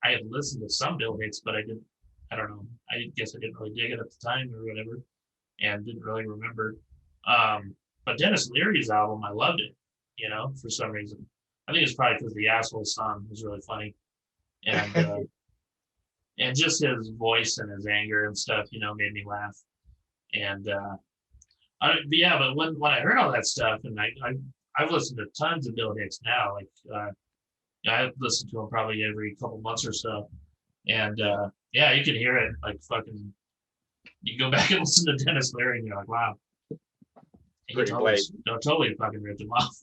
had listened to some Bill Hicks, but I don't know, I guess I didn't really dig it at the time or whatever, and didn't really remember. But Dennis Leary's album, I loved it, for some reason. I think it's probably because the Asshole song was really funny, and and just his voice and his anger and stuff, made me laugh. And but when I heard all that stuff, and I've listened to tons of Bill Hicks now, like I listen to him probably every couple months or so, and you can hear it like fucking. You go back and listen to Dennis Leary, and you're like, wow. He pretty totally, blatant. totally fucking ripped him off.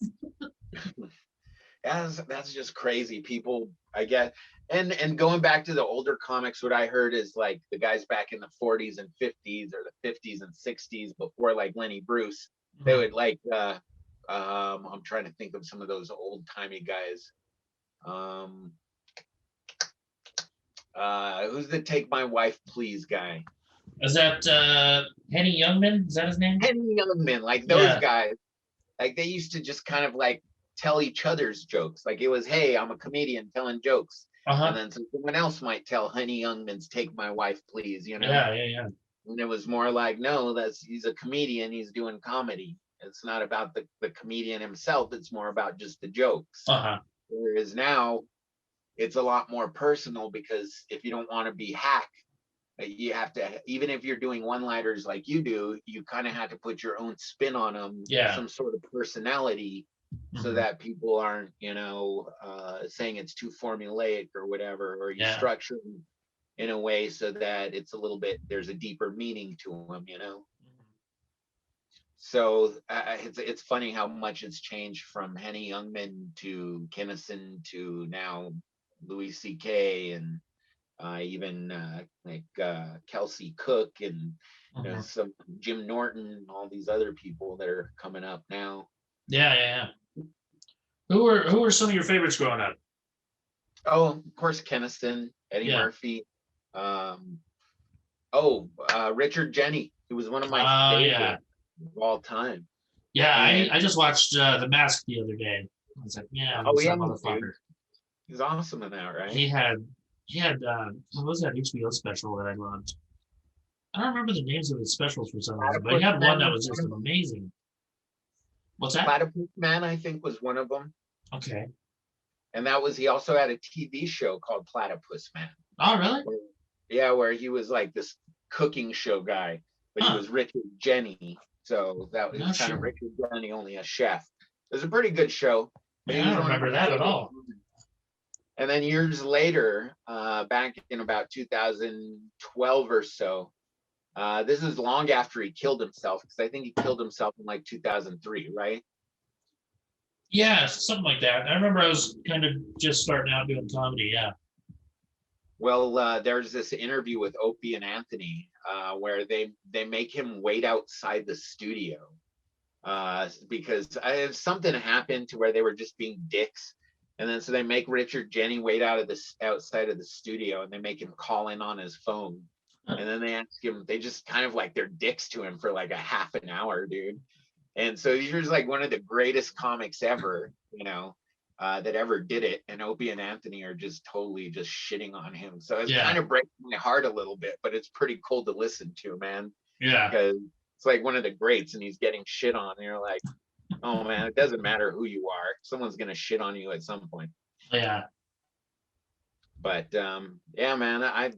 That's just crazy. People, I guess, and going back to the older comics, what I heard is like the guys back in the 40s and 50s or the 50s and 60s before like Lenny Bruce, they would like I'm trying to think of some of those old timey guys. Who's the Take My Wife Please guy? Is that Henny Youngman? Is that his name? Henny Youngman, like those guys, like they used to just kind of like tell each other's jokes. Like it was, hey, I'm a comedian telling jokes. And then someone else might tell Henny Youngman's Take My Wife Please, you know? Yeah. And it was more like, no, he's a comedian, he's doing comedy. It's not about the comedian himself, it's more about just the jokes. Whereas now it's a lot more personal, because if you don't want to be hack, you have to, even if you're doing one-liners like you do, you kind of have to put your own spin on them, some sort of personality, so that people aren't, you know, saying it's too formulaic or whatever, or you structure them in a way so that it's a little bit, there's a deeper meaning to them, you know. So it's funny how much it's changed from Henny Youngman to Kinison to now Louis C.K. and even like Kelsey Cook and you know, some Jim Norton, all these other people that are coming up now. Yeah. Who were some of your favorites growing up? Oh, of course, Keniston, Eddie Murphy. Richard Jeni. He was one of my favorites of all time. Yeah, I just watched The Mask the other day. I was like, motherfucker. He's awesome in that, right? He had what was that HBO special that I loved? I don't remember the names of his specials for some reason, but he had one that was just amazing. What's that? Platypus Man, I think, was one of them. Okay. And he also had a TV show called Platypus Man. Oh, really? Where he was like this cooking show guy, but he was Richard Jeni. So that was kind of Richard Jeni, only a chef. It was a pretty good show. I don't remember that at all. And then years later, back in about 2012 or so, this is long after he killed himself, because I think he killed himself in like 2003, right? Yeah, something like that. I remember I was kind of just starting out doing comedy, Well, there's this interview with Opie and Anthony where they make him wait outside the studio because something happened to where they were just being dicks. And then so they make Richard Jeni wait outside of the studio, and they make him call in on his phone. And then they ask him, they just kind of like they're dicks to him for like a half an hour, dude. And so he was like one of the greatest comics ever, you know, that ever did it. And Opie and Anthony are just totally just shitting on him. So it's kind of breaking my heart a little bit, but it's pretty cool to listen to, man. Yeah. Because it's like one of the greats and he's getting shit on. And you're like, oh man, it doesn't matter who you are. Someone's going to shit on you at some point. Yeah. But yeah, man, I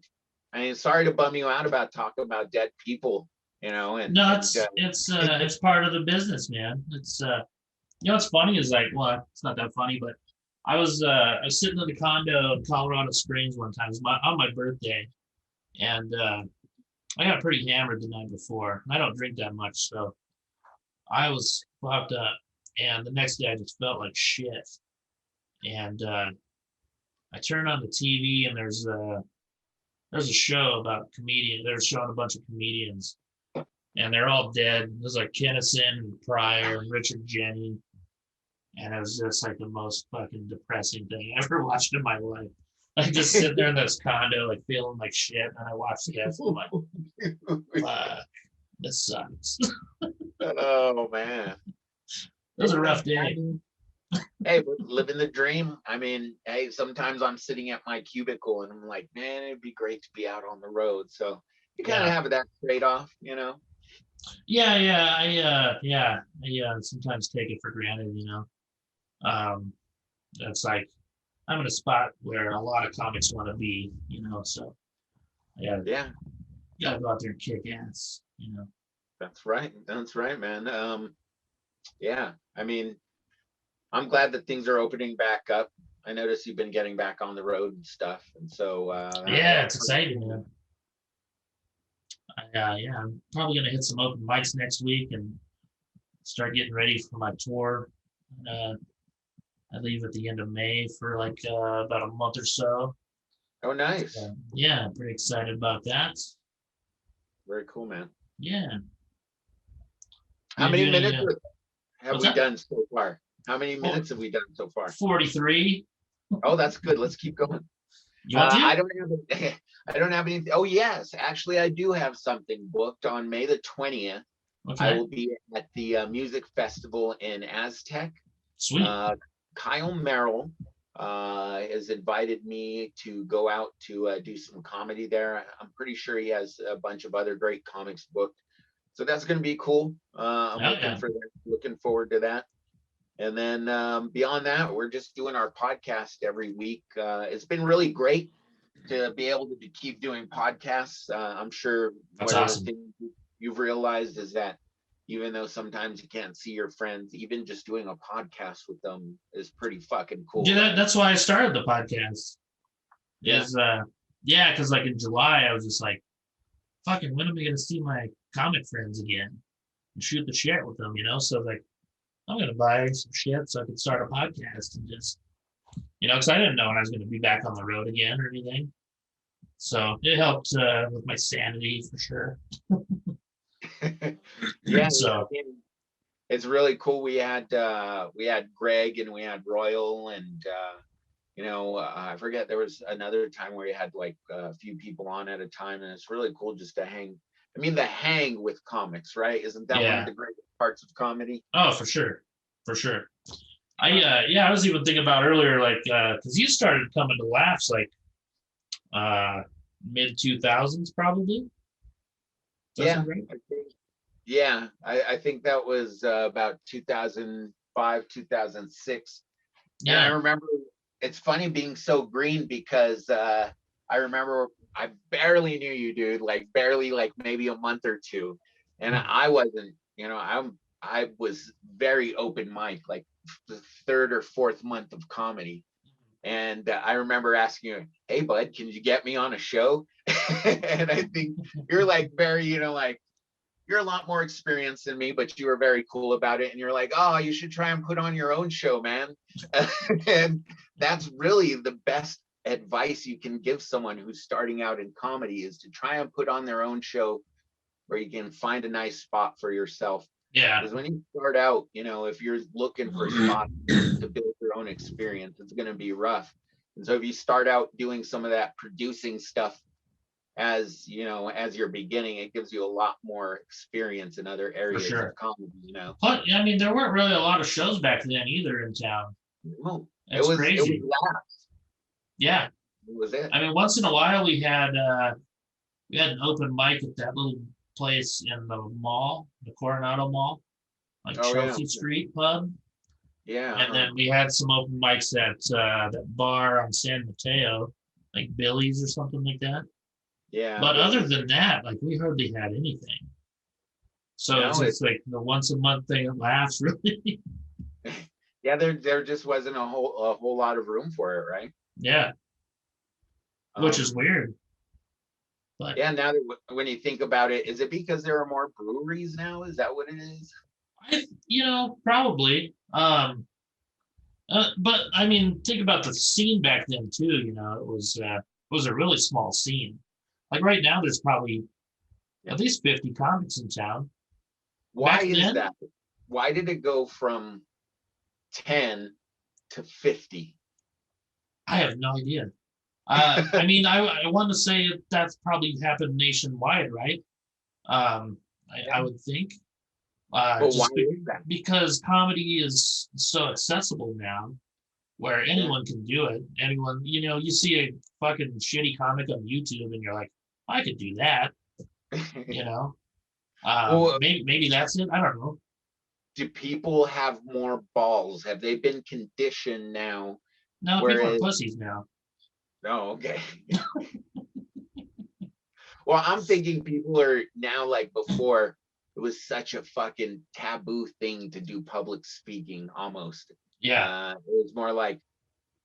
mean, sorry to bum you out about talking about dead people, you know. And no, it's part of the business, man. It's you know what's funny is like, well, it's not that funny, but I was sitting in the condo in Colorado Springs one time. It was on my birthday, and I got pretty hammered the night before. I don't drink that much, so I was fucked up. And the next day, I just felt like shit. And I turned on the TV, and there's a show about comedians. They're showing a bunch of comedians, and they're all dead. There's like Kinison and Pryor and Richard Jeni. And it was just like the most fucking depressing thing I ever watched in my life. Like just sitting there in this condo, like feeling like shit. And I watched this. I'm like, fuck, this sucks. Oh, man. It was a rough day. Hey, but living the dream. I mean, hey, sometimes I'm sitting at my cubicle and I'm like, man, it'd be great to be out on the road. So you kind of have that trade-off, you know? Yeah. I sometimes take it for granted, you know. It's like I'm in a spot where a lot of comics want to be, you know. So you gotta go out there and kick ass, you know. That's right, man. Yeah, I mean, I'm glad that things are opening back up. I noticed you've been getting back on the road and stuff, and so it's exciting, man. I'm probably gonna hit some open mics next week and start getting ready for my tour. I leave at the end of May for like about a month or so. Oh, nice. Yeah, pretty excited about that. Very cool, man. Yeah. How You many doing minutes any, have what's we that? done so far? How many minutes have we done so far? 43. Oh, that's good. Let's keep going. You want to? I don't have I don't have anything. Oh, yes, actually, I do have something booked on May the 20th. Okay. I will be at the music festival in Aztec. Sweet. Kyle Merrill has invited me to go out to do some comedy there. I'm pretty sure he has a bunch of other great comics booked, so that's going to be cool. I'm looking forward to that. And then beyond that, we're just doing our podcast every week. It's been really great to be able to keep doing podcasts. I'm sure That's one awesome. of the things you've realized is that even though sometimes you can't see your friends, even just doing a podcast with them is pretty fucking cool. Yeah, that's why I started the podcast. Yeah. Because like in July, I was just like, fucking, when am I going to see my comic friends again and shoot the shit with them, So like, I'm going to buy some shit so I can start a podcast and just, because I didn't know when I was going to be back on the road again or anything. So it helped with my sanity for sure. Yeah, So it's really cool. We had Greg and we had Royal and I forget, there was another time where you had like a few people on at a time, and it's really cool just to hang. I mean, the hang with comics, right? Isn't that one of the greatest parts of comedy? Oh, for sure. I was even thinking about earlier, like, because you started coming to Laughs like mid 2000s probably. Yeah, I think that was about 2005, 2006. Yeah. And I remember, it's funny being so green because I remember I barely knew you, dude, like barely, like maybe a month or two. And I wasn't, I was very open mic, like the third or fourth month of comedy. And I remember asking you, hey, bud, can you get me on a show? And I think you're like very, like, you're a lot more experienced than me, but you were very cool about it. And you're like, oh, you should try and put on your own show, man. And that's really the best advice you can give someone who's starting out in comedy, is to try and put on their own show where you can find a nice spot for yourself. Yeah. Because when you start out, if you're looking for spots to build your own experience, it's going to be rough. And so if you start out doing some of that producing stuff as you're beginning, it gives you a lot more experience in other areas of comedy. But I mean, there weren't really a lot of shows back then either in town. No, It's crazy. It was Laughs. Yeah, it was it. I mean, once in a while we had an open mic at that little place in the mall, the Coronado Mall, like Chelsea Street pub. Yeah. And then we had some open mics at that bar on San Mateo, like Billy's or something like that. Yeah. But other than that, like, we hardly had anything. So it's like the once a month thing at Laughs, really. Yeah, there just wasn't a whole lot of room for it, right? Yeah. Which is weird. But yeah, now that when you think about it, is it because there are more breweries now? Is that what it is? Probably. But I mean, think about the scene back then too. It was a really small scene. Like right now, there's probably at least 50 comics in town. Why is that? Why did it go from 10 to 50? I have no idea. I mean, I want to say that's probably happened nationwide, right? I would think. But why is that? Because comedy is so accessible now, where anyone can do it. Anyone, you see a fucking shitty comic on YouTube, and you're like, I could do that. Maybe that's it. I don't know. Do people have more balls? Have they been conditioned now? No, people are pussies now. No, okay. Well, I'm thinking people are now like before. It was such a fucking taboo thing to do public speaking, almost. Yeah. It was more like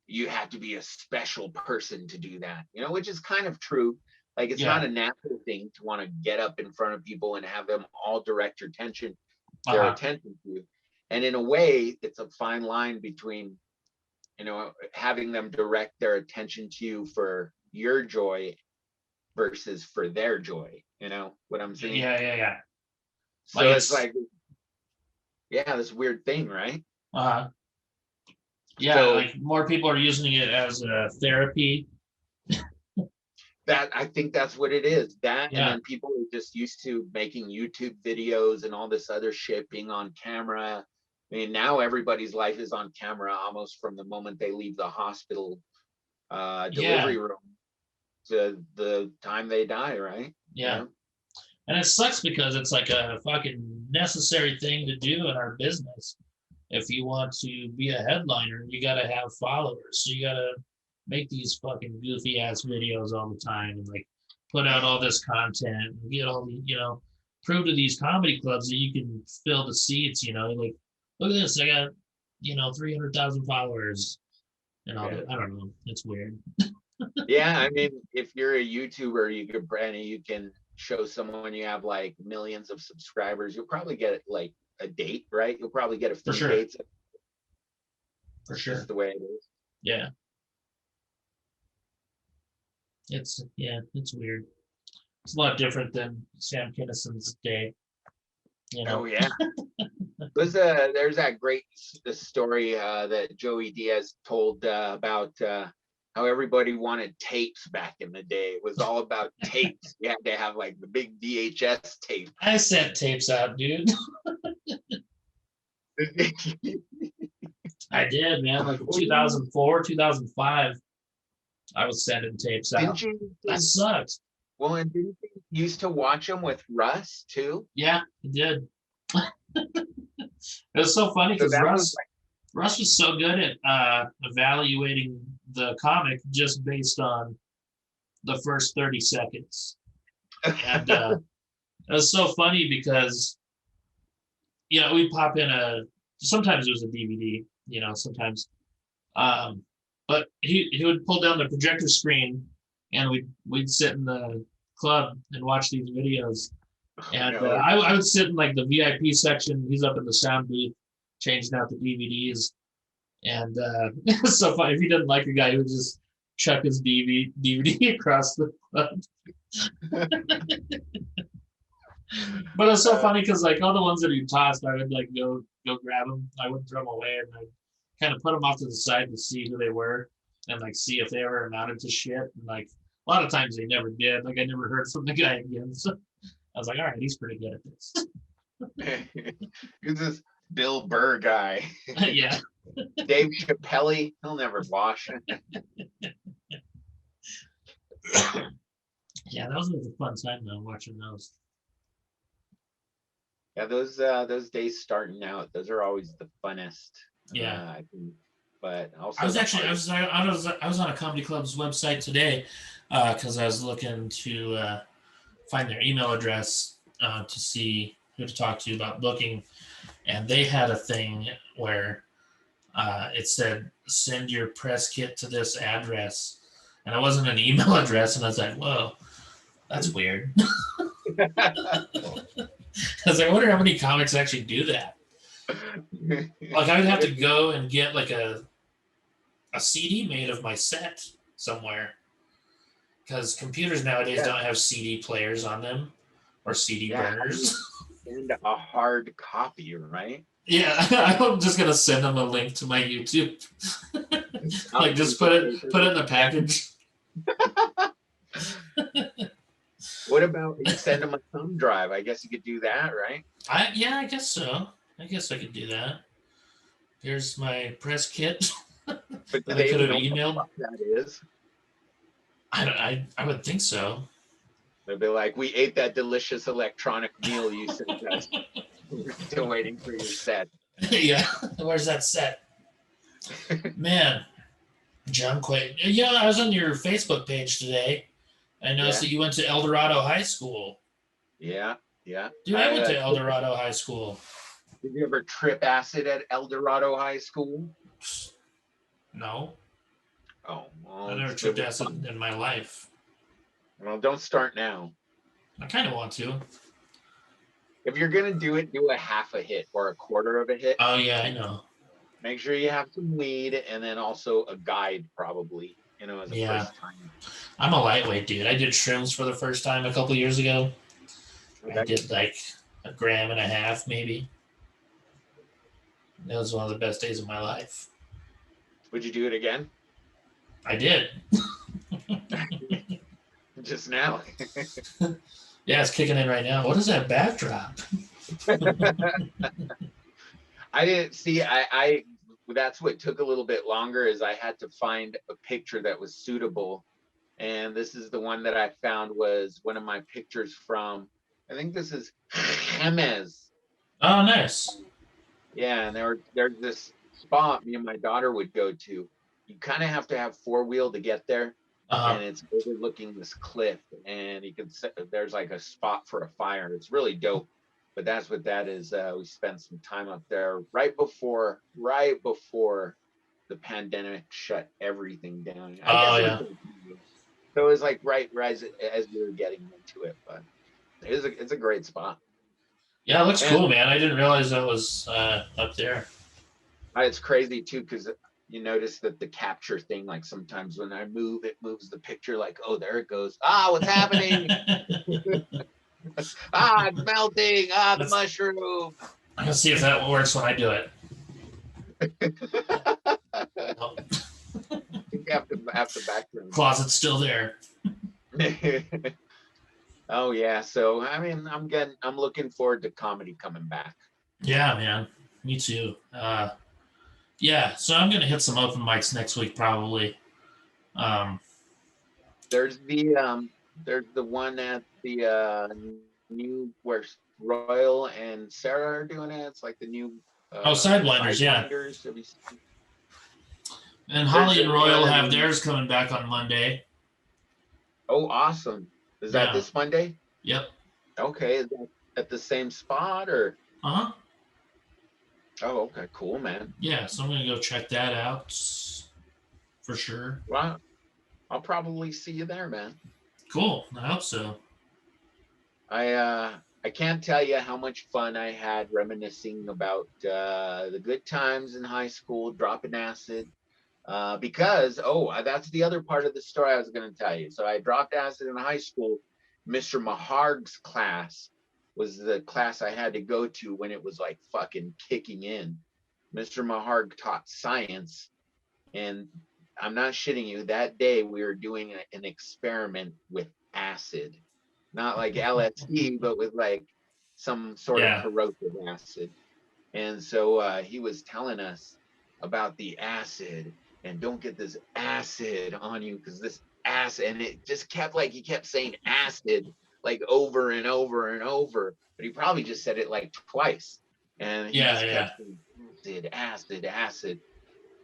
you had to be a special person to do that, which is kind of true. Like, it's not a natural thing to want to get up in front of people and have them all direct your attention. their attention to you. And in a way, it's a fine line between, having them direct their attention to you for your joy versus for their joy. You know what I'm saying? Yeah. So it's like, this weird thing, right? Yeah, So, like more people are using it as a therapy. that I think that's what it is. That Yeah. And then people are just used to making YouTube videos and all this other shit being on camera. I mean, now everybody's life is on camera almost from the moment they leave the hospital delivery room to the time they die, right? Yeah. And it sucks because it's like a fucking necessary thing to do in our business. If you want to be a headliner, you got to have followers. So you got to make these fucking goofy ass videos all the time and like put out all this content and get all the, prove to these comedy clubs that you can fill the seats, like, look at this, I got, 300,000 followers and all that. I don't know. It's weird. Yeah. I mean, if you're a YouTuber, you can show someone you have like millions of subscribers, you'll probably get like a date, right? You'll probably get a few dates. For sure. Just the way it is. Yeah. It's weird. It's a lot different than Sam Kinnison's day. Oh yeah. There's that great story that Joey Diaz told about how everybody wanted tapes back in the day. It was all about tapes. You had to have like the big VHS tape. I sent tapes out, dude. I did, man. Like 2004, 2005, I was sending tapes out. That sucked. Well, and didn't you used to watch them with Russ too? Yeah, I did. It was so funny because Russ was so good at evaluating the comic just based on the first 30 seconds. And it was so funny because, we'd pop in sometimes it was a DVD, sometimes. But he would pull down the projector screen and we'd sit in the club and watch these videos. And I would sit in like the VIP section. He's up in the sound booth changing out the DVDs. And it was so funny. If he didn't like a guy, he would just chuck his DVD across the club. But it was so funny because like all the ones that he tossed, I would like go grab them. I wouldn't throw them away, and I'd kind of put them off to the side to see who they were and like see if they ever amounted to shit. And like a lot of times they never did. Like I never heard from the guy again. So I was like, all right, he's pretty good at this. Who's this Bill Burr guy? Yeah. Dave Chappelle, he'll never wash. Yeah, that was a fun time though, watching those. Yeah, those days starting out, those are always the funnest. Yeah. I think, but also I was on a comedy club's website today because I was looking to find their email address to see who to talk to about booking, and they had a thing where it said send your press kit to this address, and it wasn't an email address, and I was like, whoa, that's weird. I was like, I wonder how many comics actually do that. Like I would have to go and get like a CD made of my set somewhere, because computers nowadays don't have CD players on them or CD burners. And a hard copy, right? Yeah, I'm just gonna send them a link to my YouTube. Like just put it in the package. What about you send them a thumb drive? I guess you could do that, right? I guess so. I guess I could do that. Here's my press kit. But that I could have emailed. What that is? I would think so. They'll be like, we ate that delicious electronic meal you sent us. We're still waiting for your set. Yeah, where's that set? Man, John Quaid. Yeah, I was on your Facebook page today. I noticed that you went to El Dorado High School. Yeah. Dude, I went to El Dorado High School. Did you ever trip acid at El Dorado High School? No. Oh, well, I never tripped acid in my life. Well, don't start now. I kind of want to. if you're gonna do it, do a half a hit or a quarter of a hit. Oh yeah, I know. Make sure you have some weed and then also a guide, probably. As a Yeah. first time. I'm a lightweight dude. I did shrooms for the first time a couple years ago. Okay. I did like 1.5 grams, maybe. That was one of the best days of my life. Would you do it again? I did. Just now. Yeah, it's kicking in right now. What is that backdrop? I didn't see. I that's what took a little bit longer, is I had to find a picture that was suitable, and this is the one that I found was one of my pictures from. I think this is Chemes. Oh, nice. Yeah, and there's this spot me and my daughter would go to. You kind of have to have 4-wheel to get there. And it's overlooking this cliff, and you can there's like a spot for a fire. It's really dope. But that's what that is. We spent some time up there right before the pandemic shut everything down. I guess so it was like right as we were getting into it, but it's a great spot. Yeah, it looks cool, man. I didn't realize that was up there. It's crazy too, because you notice that the capture thing, like sometimes when I move, it moves the picture like, oh, there it goes. What's happening? It's melting. The mushroom. I'm gonna see if that works when I do it. Oh. You have to background. Closet's still there. Oh yeah. So I mean, I'm looking forward to comedy coming back. Yeah, man. Me too. Yeah, so I'm gonna hit some open mics next week probably. There's the one at the new where Royal and Sarah are doing it. It's like the new Sideliners, yeah. And Holly and Royal have theirs coming back on Monday. Oh, awesome! Is that this Monday? Yep. Okay, is that at the same spot or? Uh-huh. Oh, okay, cool, man. Yeah, so I'm gonna go check that out for sure. Wow, I'll probably see you there, man. Cool. I hope so. I can't tell you how much fun I had reminiscing about the good times in high school, dropping acid. Because that's the other part of the story I was going to tell you. So I dropped acid in high school. Mr. Maharg's class was the class I had to go to when it was like fucking kicking in. Mr. Maharg taught science, and I'm not shitting you. That day we were doing an experiment with acid, not like LSD, but with like some sort of corrosive acid. And so he was telling us about the acid, and don't get this acid on you, because this acid, and it just he kept saying acid like over and over and over, but he probably just said it like twice. And he kept saying acid.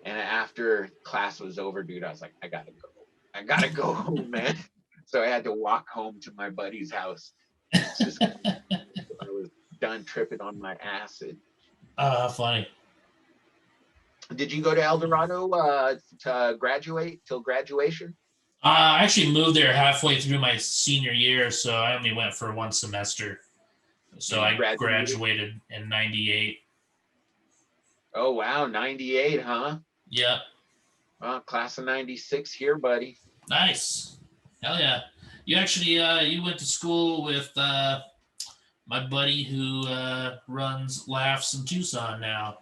And after class was over, dude, I was like, I gotta go home, man. So I had to walk home to my buddy's house. Just, I was done tripping on my acid. Funny. Did you go to El Dorado to graduate till graduation? I actually moved there halfway through my senior year, so I only went for one semester. So I graduated in 98. Oh, wow. 98, huh? Yeah. Well, class of 96 here, buddy. Nice. Hell yeah. You actually, you went to school with my buddy who runs Laughs in Tucson now.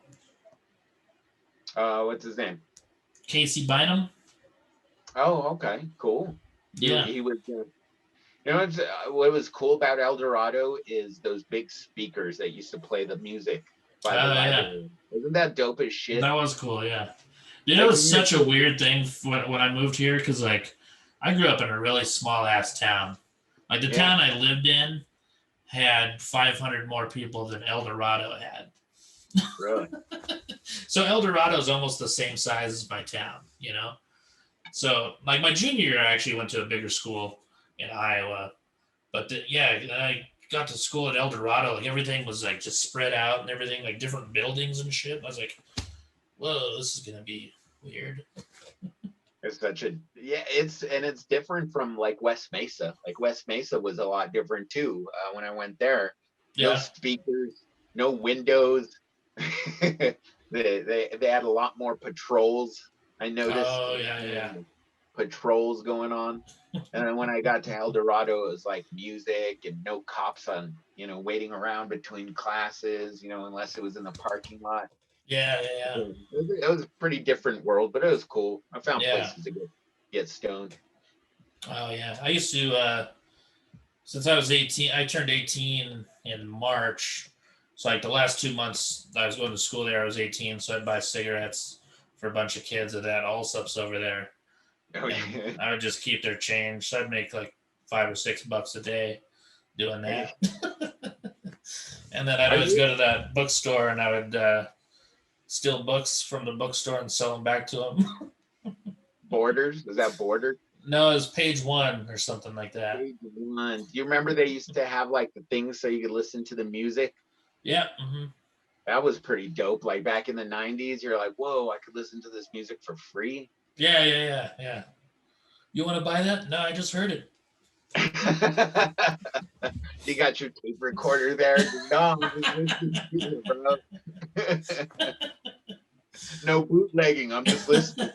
What's his name? Casey Bynum. Oh, okay. Cool. Yeah. He was... what was cool about El Dorado is those big speakers that used to play the music by the library. Isn't that dope as shit? That was cool, yeah. Dude, it was such a weird thing when I moved here, because like I grew up in a really small ass town. Like the town I lived in had 500 more people than El Dorado had. Really? So El Dorado is almost the same size as my town, you know? So like my junior year, I actually went to a bigger school in Iowa. But I got to school at El Dorado, like everything was like just spread out and everything, like different buildings and shit. I was like, whoa, this is gonna be weird. It's it's different from like West Mesa. Like West Mesa was a lot different too when I went there. no Yeah. speakers, no windows. They had a lot more patrols. I noticed. Oh yeah. Patrols going on. And then when I got to El Dorado, it was like music and no cops on, waiting around between classes, unless it was in the parking lot. Yeah. It was a pretty different world, but it was cool. I found Yeah. places to get stoned. Oh yeah. I used to since I was 18, I turned 18 in March. So like the last 2 months I was going to school there, I was 18, so I'd buy cigarettes for a bunch of kids at that Allsup's over there. Oh, yeah. And I would just keep their change. So I'd make like $5 or $6 a day doing that. And then I'd always go to that bookstore and I would steal books from the bookstore and sell them back to them. Borders? Was that Borders? No, it was Page One or something like that. Page One. Do you remember they used to have like the things so you could listen to the music? Yeah. Mm-hmm. That was pretty dope. Like back in the 90s, you're like, whoa, I could listen to this music for free. Yeah. You want to buy that? No, I just heard it. You got your tape recorder there. No, I'm just listening to it, bro. No bootlegging. I'm just listening.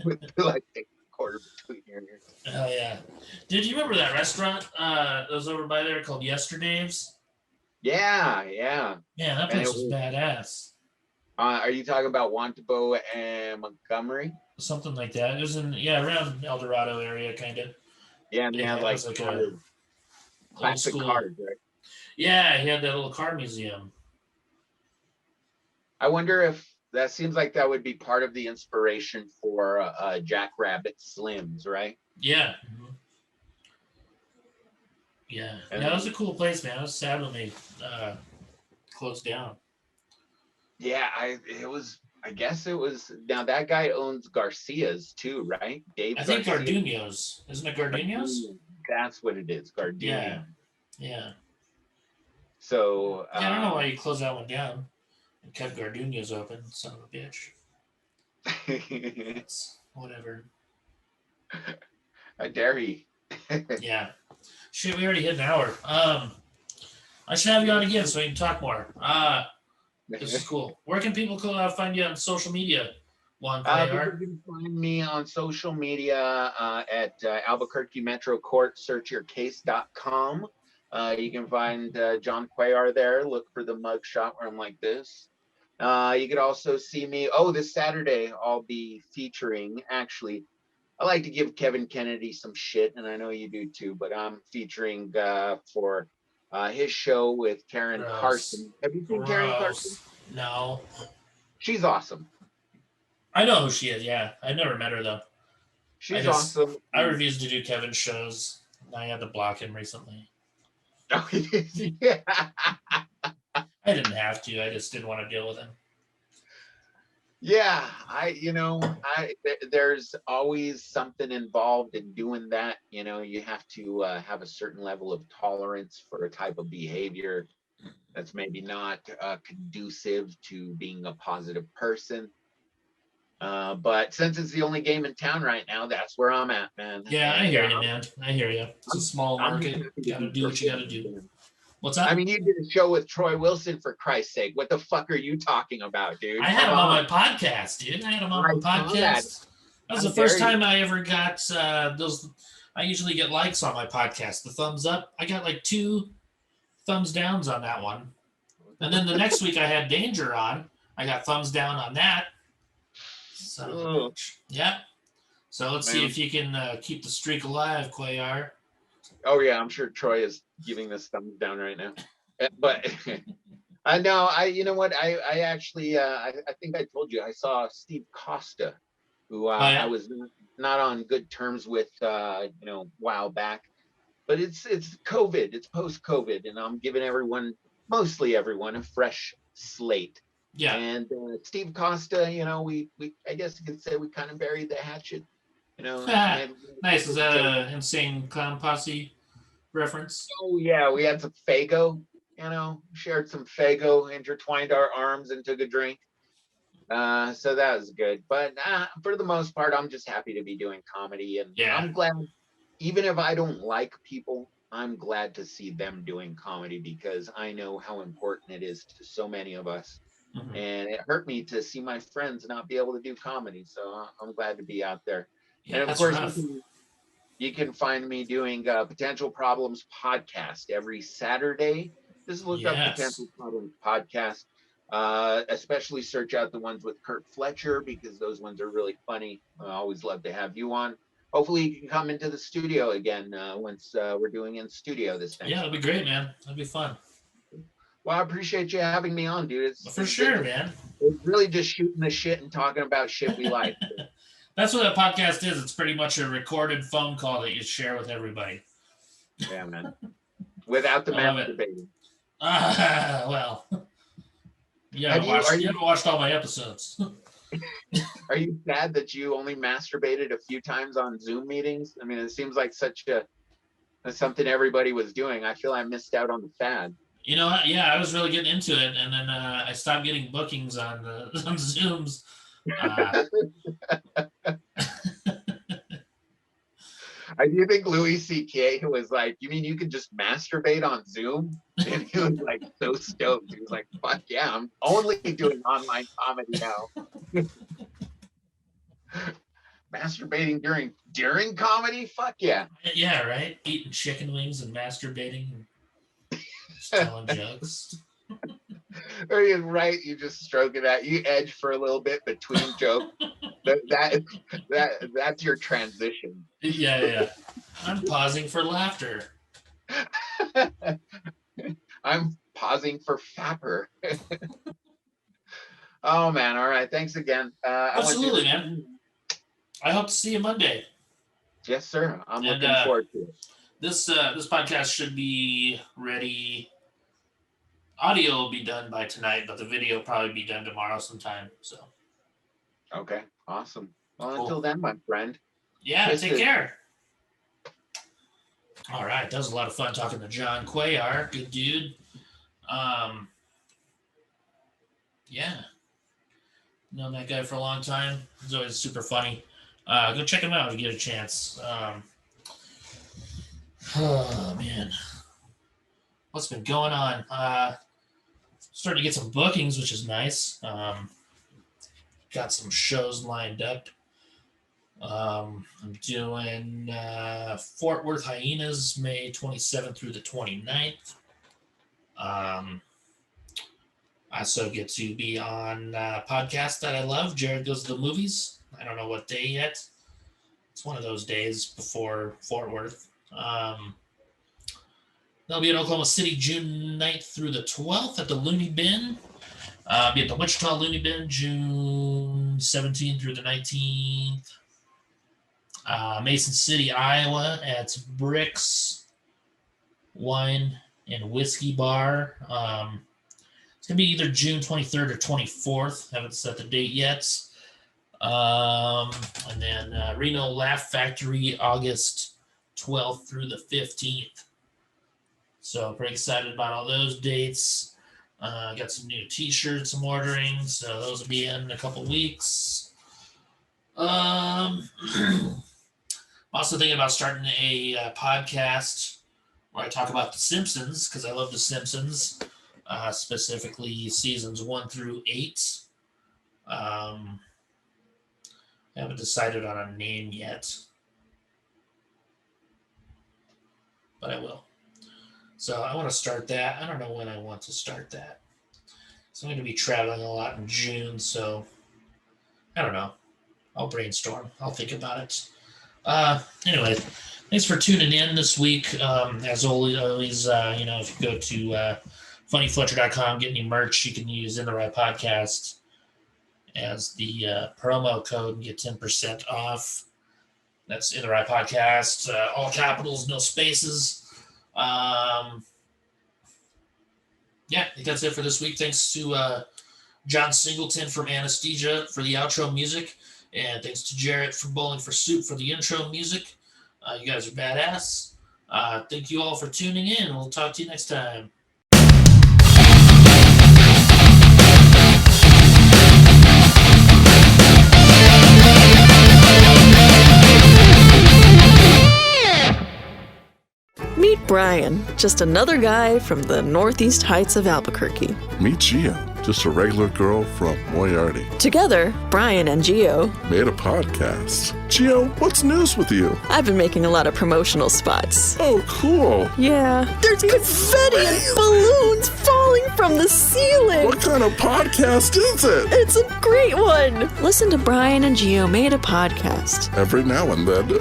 With like tape recorder between your ears. Oh yeah. Did you remember that restaurant that was over by there called Yesterdays? Yeah. Yeah, that place was badass. Are you talking about Wantabo and Montgomery? Something like that. It was around El Dorado area, kind of. Yeah, and they had like a classic cars, right? Yeah, he had that little car museum. I wonder if that seems like that would be part of the inspiration for Jackrabbit Slims, right? Yeah. Mm-hmm. Yeah. And that was a cool place, man. I was sad when they closed down. Yeah, I guess it was. Now that guy owns Garcia's too, right? Dave. I think Garduño's. Isn't it Garduño's? That's what it is, Garduño. Yeah. So I don't know why you closed that one down and kept Garduño's open, son of a bitch. It's whatever. I dare you. Yeah. Shit, we already hit an hour. I should have you on again so we can talk more. This is cool. Where can people find you on social media? You can find me on social media at Albuquerque Metro Court, searchyourcase.com. You can find John Cuellar there. Look for the mugshot where I'm like this. You could also see me. This Saturday, I'll be featuring, actually, I like to give Kevin Kennedy some shit, and I know you do too, but I'm featuring for his show with Karen Carson. Have you seen Karen Carson? No. She's awesome. I know who she is, yeah. I've never met her, though. She's awesome. I refuse to do Kevin's shows. I had to block him recently. Oh, yeah. I didn't have to. I just didn't want to deal with him. Yeah, there's always something involved in doing that. You have to have a certain level of tolerance for a type of behavior that's maybe not conducive to being a positive person. But since it's the only game in town right now, that's where I'm at, man. Yeah, I hear you, man. I hear you. It's a small market. You gotta do what you gotta do. What's that? I mean, you did a show with Troy Wilson, for Christ's sake. What the fuck are you talking about, dude? I had him on my podcast, dude. I had him on my podcast. That was the first time I ever got those. I usually get likes on my podcast. The thumbs up. I got like 2 thumbs downs on that one. And then the next week I had Danger on. I got thumbs down on that. So, yeah. So let's see if you can keep the streak alive, Cuellar. Oh yeah, I'm sure Troy is giving this thumbs down right now. But I know, you know what? I actually, I think I told you, I saw Steve Costa, who I was not on good terms with, a while back. But it's COVID, it's post-COVID, and I'm giving mostly everyone, a fresh slate. Yeah. And Steve Costa, we I guess you could say we kind of buried the hatchet. Nice. Is that an Insane Clown Posse reference? Oh yeah, we had some Faygo. Shared some Faygo, intertwined our arms and took a drink. So that was good. But for the most part, I'm just happy to be doing comedy, and I'm glad, even if I don't like people, I'm glad to see them doing comedy because I know how important it is to so many of us. Mhm. And it hurt me to see my friends not be able to do comedy. So I'm glad to be out there. Yeah, And of that's course, rough. you can find me doing Potential Problems podcast every Saturday. Just look up Yes. Potential Problems podcast. Especially search out the ones with Curt Fletcher because those ones are really funny. I always love to have you on. Hopefully, you can come into the studio again once we're doing in studio this next Yeah, that'd be great, man. That'd be fun. Well, I appreciate you having me on, dude. For sure, man. It's really just shooting the shit and talking about shit we like. That's what a podcast is. It's pretty much a recorded phone call that you share with everybody. Yeah, man. Without the I love it. masturbating. Well, you haven't watched all my episodes. Are you sad that you only masturbated a few times on Zoom meetings? I mean, it seems like something everybody was doing. I feel I missed out on the fad. You know, yeah, I was really getting into it, and then I stopped getting bookings on Zooms. I do think Louis C.K. was like, "You mean you can just masturbate on Zoom?" And he was like so stoked. He was like, "Fuck yeah, I'm only doing online comedy now." Masturbating during comedy? Fuck yeah. Yeah, right? Eating chicken wings and masturbating and just telling jokes. Or you're right, you just stroke it out. You edge for a little bit between jokes. That's your transition. Yeah. I'm pausing for laughter. I'm pausing for fapper. Oh man, all right. Thanks again. Absolutely, man. I hope to see you Monday. Yes, sir. I'm looking forward to it. This podcast should be ready. Audio will be done by tonight, but the video will probably be done tomorrow sometime. So. Okay. Awesome. Well, Cool. Until then, my friend. Yeah, take care. All right, that was a lot of fun talking to John Cuellar. Good dude. Yeah. Known that guy for a long time. He's always super funny. Go check him out if you get a chance. Oh, man. What's been going on? Starting to get some bookings, which is nice. Got some shows lined up. I'm doing Fort Worth Hyenas May 27th through the 29th. I also get to be on a podcast that I love, Jared Goes to the Movies. I don't know what day yet. It's one of those days before Fort Worth. They'll be in Oklahoma City June 9th through the 12th at the Looney Bin. Be at the Wichita Looney Bin June 17th through the 19th. Mason City, Iowa at Bricks Wine and Whiskey Bar. It's going to be either June 23rd or 24th. Haven't set the date yet. And then Reno Laugh Factory, August 12th through the 15th. So pretty excited about all those dates. Got some new t-shirts I'm ordering, so those will be in a couple weeks. I'm also thinking about starting a podcast where I talk about The Simpsons, because I love The Simpsons, specifically seasons 1 through 8. I haven't decided on a name yet, but I will. So I want to start that. I don't know when I want to start that. So I'm going to be traveling a lot in June, so I don't know. I'll brainstorm. I'll think about it. Anyway, thanks for tuning in this week. As always, if you go to funnyfletcher.com, get any merch you can use In the Right Podcast as the promo code and get 10% off. That's In the Right Podcast. All capitals, no spaces. Yeah, I think that's it for this week. Thanks to John Singleton from Anesthesia for the outro music, and thanks to Jarrett from Bowling for Soup for the intro music. You guys are badass. Thank you all for tuning in. We'll talk to you next time. Meet Brian, just another guy from the Northeast Heights of Albuquerque. Meet Gio, just a regular girl from Moriarty. Together, Brian and Gio Made a podcast. Gio, what's news with you? I've been making a lot of promotional spots. Oh, cool. Yeah, there's confetti and balloons falling from the ceiling. What kind of podcast is it? It's a great one. Listen to Brian and Gio Made a Podcast. Every now and then.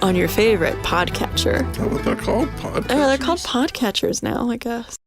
On your favorite podcatcher. Is that what they're called? They're called podcatchers now, I guess.